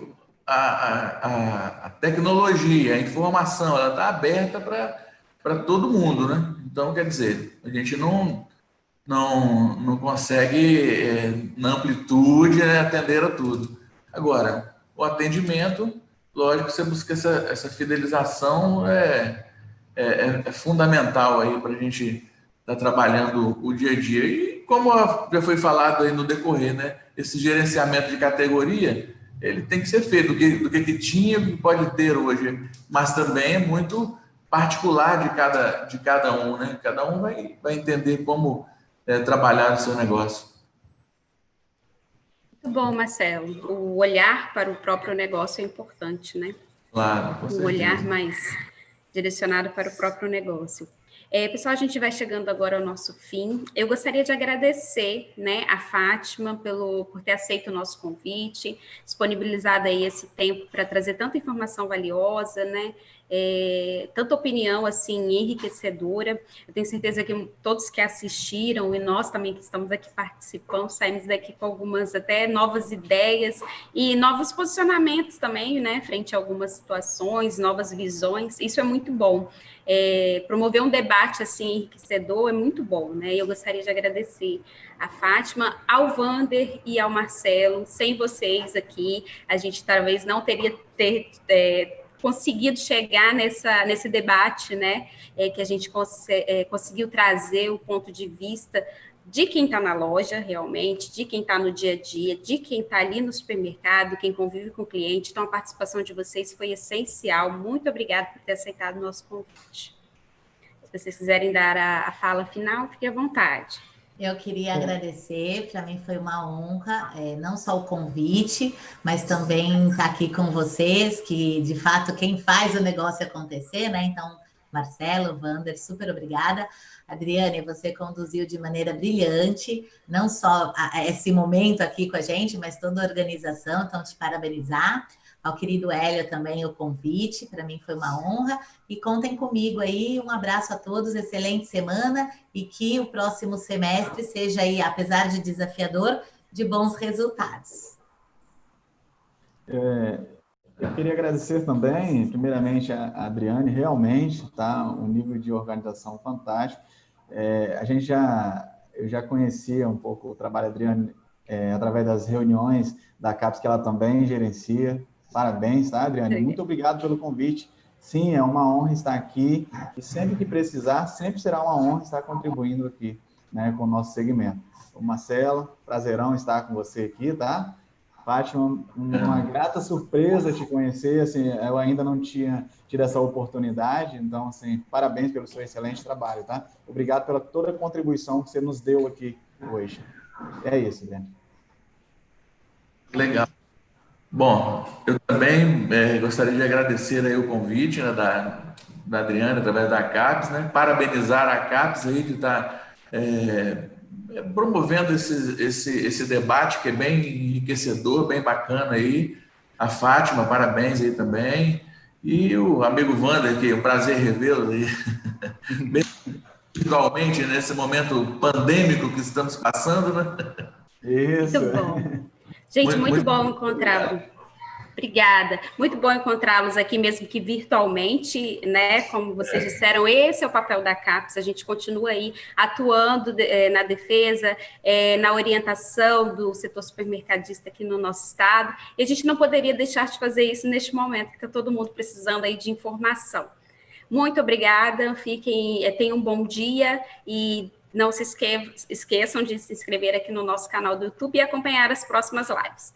a tecnologia, a informação, ela está aberta para todo mundo, né? Então, quer dizer, a gente não consegue, na amplitude, né, atender a tudo. Agora, o atendimento, lógico, você busca essa fidelização, é fundamental aí para a gente estar trabalhando o dia a dia. E como já foi falado aí no decorrer, né? Esse gerenciamento de categoria, ele tem que ser feito do que tinha, que pode ter hoje, mas também é muito particular de cada um, né? Cada um vai entender como trabalhar no seu negócio. Muito bom, Marcelo. O olhar para o próprio negócio é importante, né? Claro, com certeza. Um olhar mais direcionado para o próprio negócio. Pessoal, a gente vai chegando agora ao nosso fim. Eu gostaria de agradecer, né, a Fátima por ter aceito o nosso convite, disponibilizado aí esse tempo para trazer tanta informação valiosa, né, tanta opinião, assim, enriquecedora. Eu tenho certeza que todos que assistiram e nós também que estamos aqui participando, saímos daqui com algumas até novas ideias e novos posicionamentos também, né, frente a algumas situações, novas visões. Isso é muito bom. Promover um debate assim enriquecedor é muito bom, né? Eu gostaria de agradecer a Fátima, ao Wander e ao Marcelo. Sem vocês aqui, a gente talvez não teria conseguido chegar nesse debate, né? Que a gente conseguiu trazer o ponto de vista de quem está na loja, realmente, de quem está no dia a dia, de quem está ali no supermercado, quem convive com o cliente. Então, a participação de vocês foi essencial. Muito obrigada por ter aceitado o nosso convite. Se vocês quiserem dar a fala final, fique à vontade. Eu queria agradecer, para mim foi uma honra, não só o convite, mas também estar aqui com vocês, que de fato quem faz o negócio acontecer, né? Então, Marcelo, Wander, super obrigada. Adriane, você conduziu de maneira brilhante, não só esse momento aqui com a gente, mas toda a organização, então te parabenizar. Ao querido Hélio também o convite, para mim foi uma honra. E contem comigo aí, um abraço a todos, excelente semana e que o próximo semestre seja aí, apesar de desafiador, de bons resultados. Eu queria agradecer também, primeiramente, a Adriane, realmente, tá? Um nível de organização fantástico. Eu já conhecia um pouco o trabalho da Adriane através das reuniões da CAPES, que ela também gerencia. Parabéns, tá, Adriane? Muito obrigado pelo convite. Sim, é uma honra estar aqui e sempre que precisar, sempre será uma honra estar contribuindo aqui, né, com o nosso segmento. O Marcelo, prazerão estar com você aqui, tá? Fátima, uma grata surpresa te conhecer, assim, eu ainda não tinha tido essa oportunidade, então, assim, parabéns pelo seu excelente trabalho, tá? Obrigado pela toda a contribuição que você nos deu aqui hoje. É isso, Adriane. Legal. Bom, eu também gostaria de agradecer aí o convite, né, da Adriana, através da CAPES, né? Parabenizar a CAPES aí de estar promovendo esse debate que é bem enriquecedor, bem bacana aí. A Fátima, parabéns aí também. E o amigo Wander, que é um prazer revê-lo aí, virtualmente, nesse momento pandêmico que estamos passando, né? Isso. Muito bom. Gente, muito bom encontrá-lo. Obrigada. Muito bom encontrá-los aqui, mesmo que virtualmente, né? Como vocês disseram, esse é o papel da CAPES. A gente continua aí atuando na defesa, na orientação do setor supermercadista aqui no nosso estado. E a gente não poderia deixar de fazer isso neste momento, que está todo mundo precisando aí de informação. Muito obrigada. Tenham um bom dia e não se esqueçam de se inscrever aqui no nosso canal do YouTube e acompanhar as próximas lives.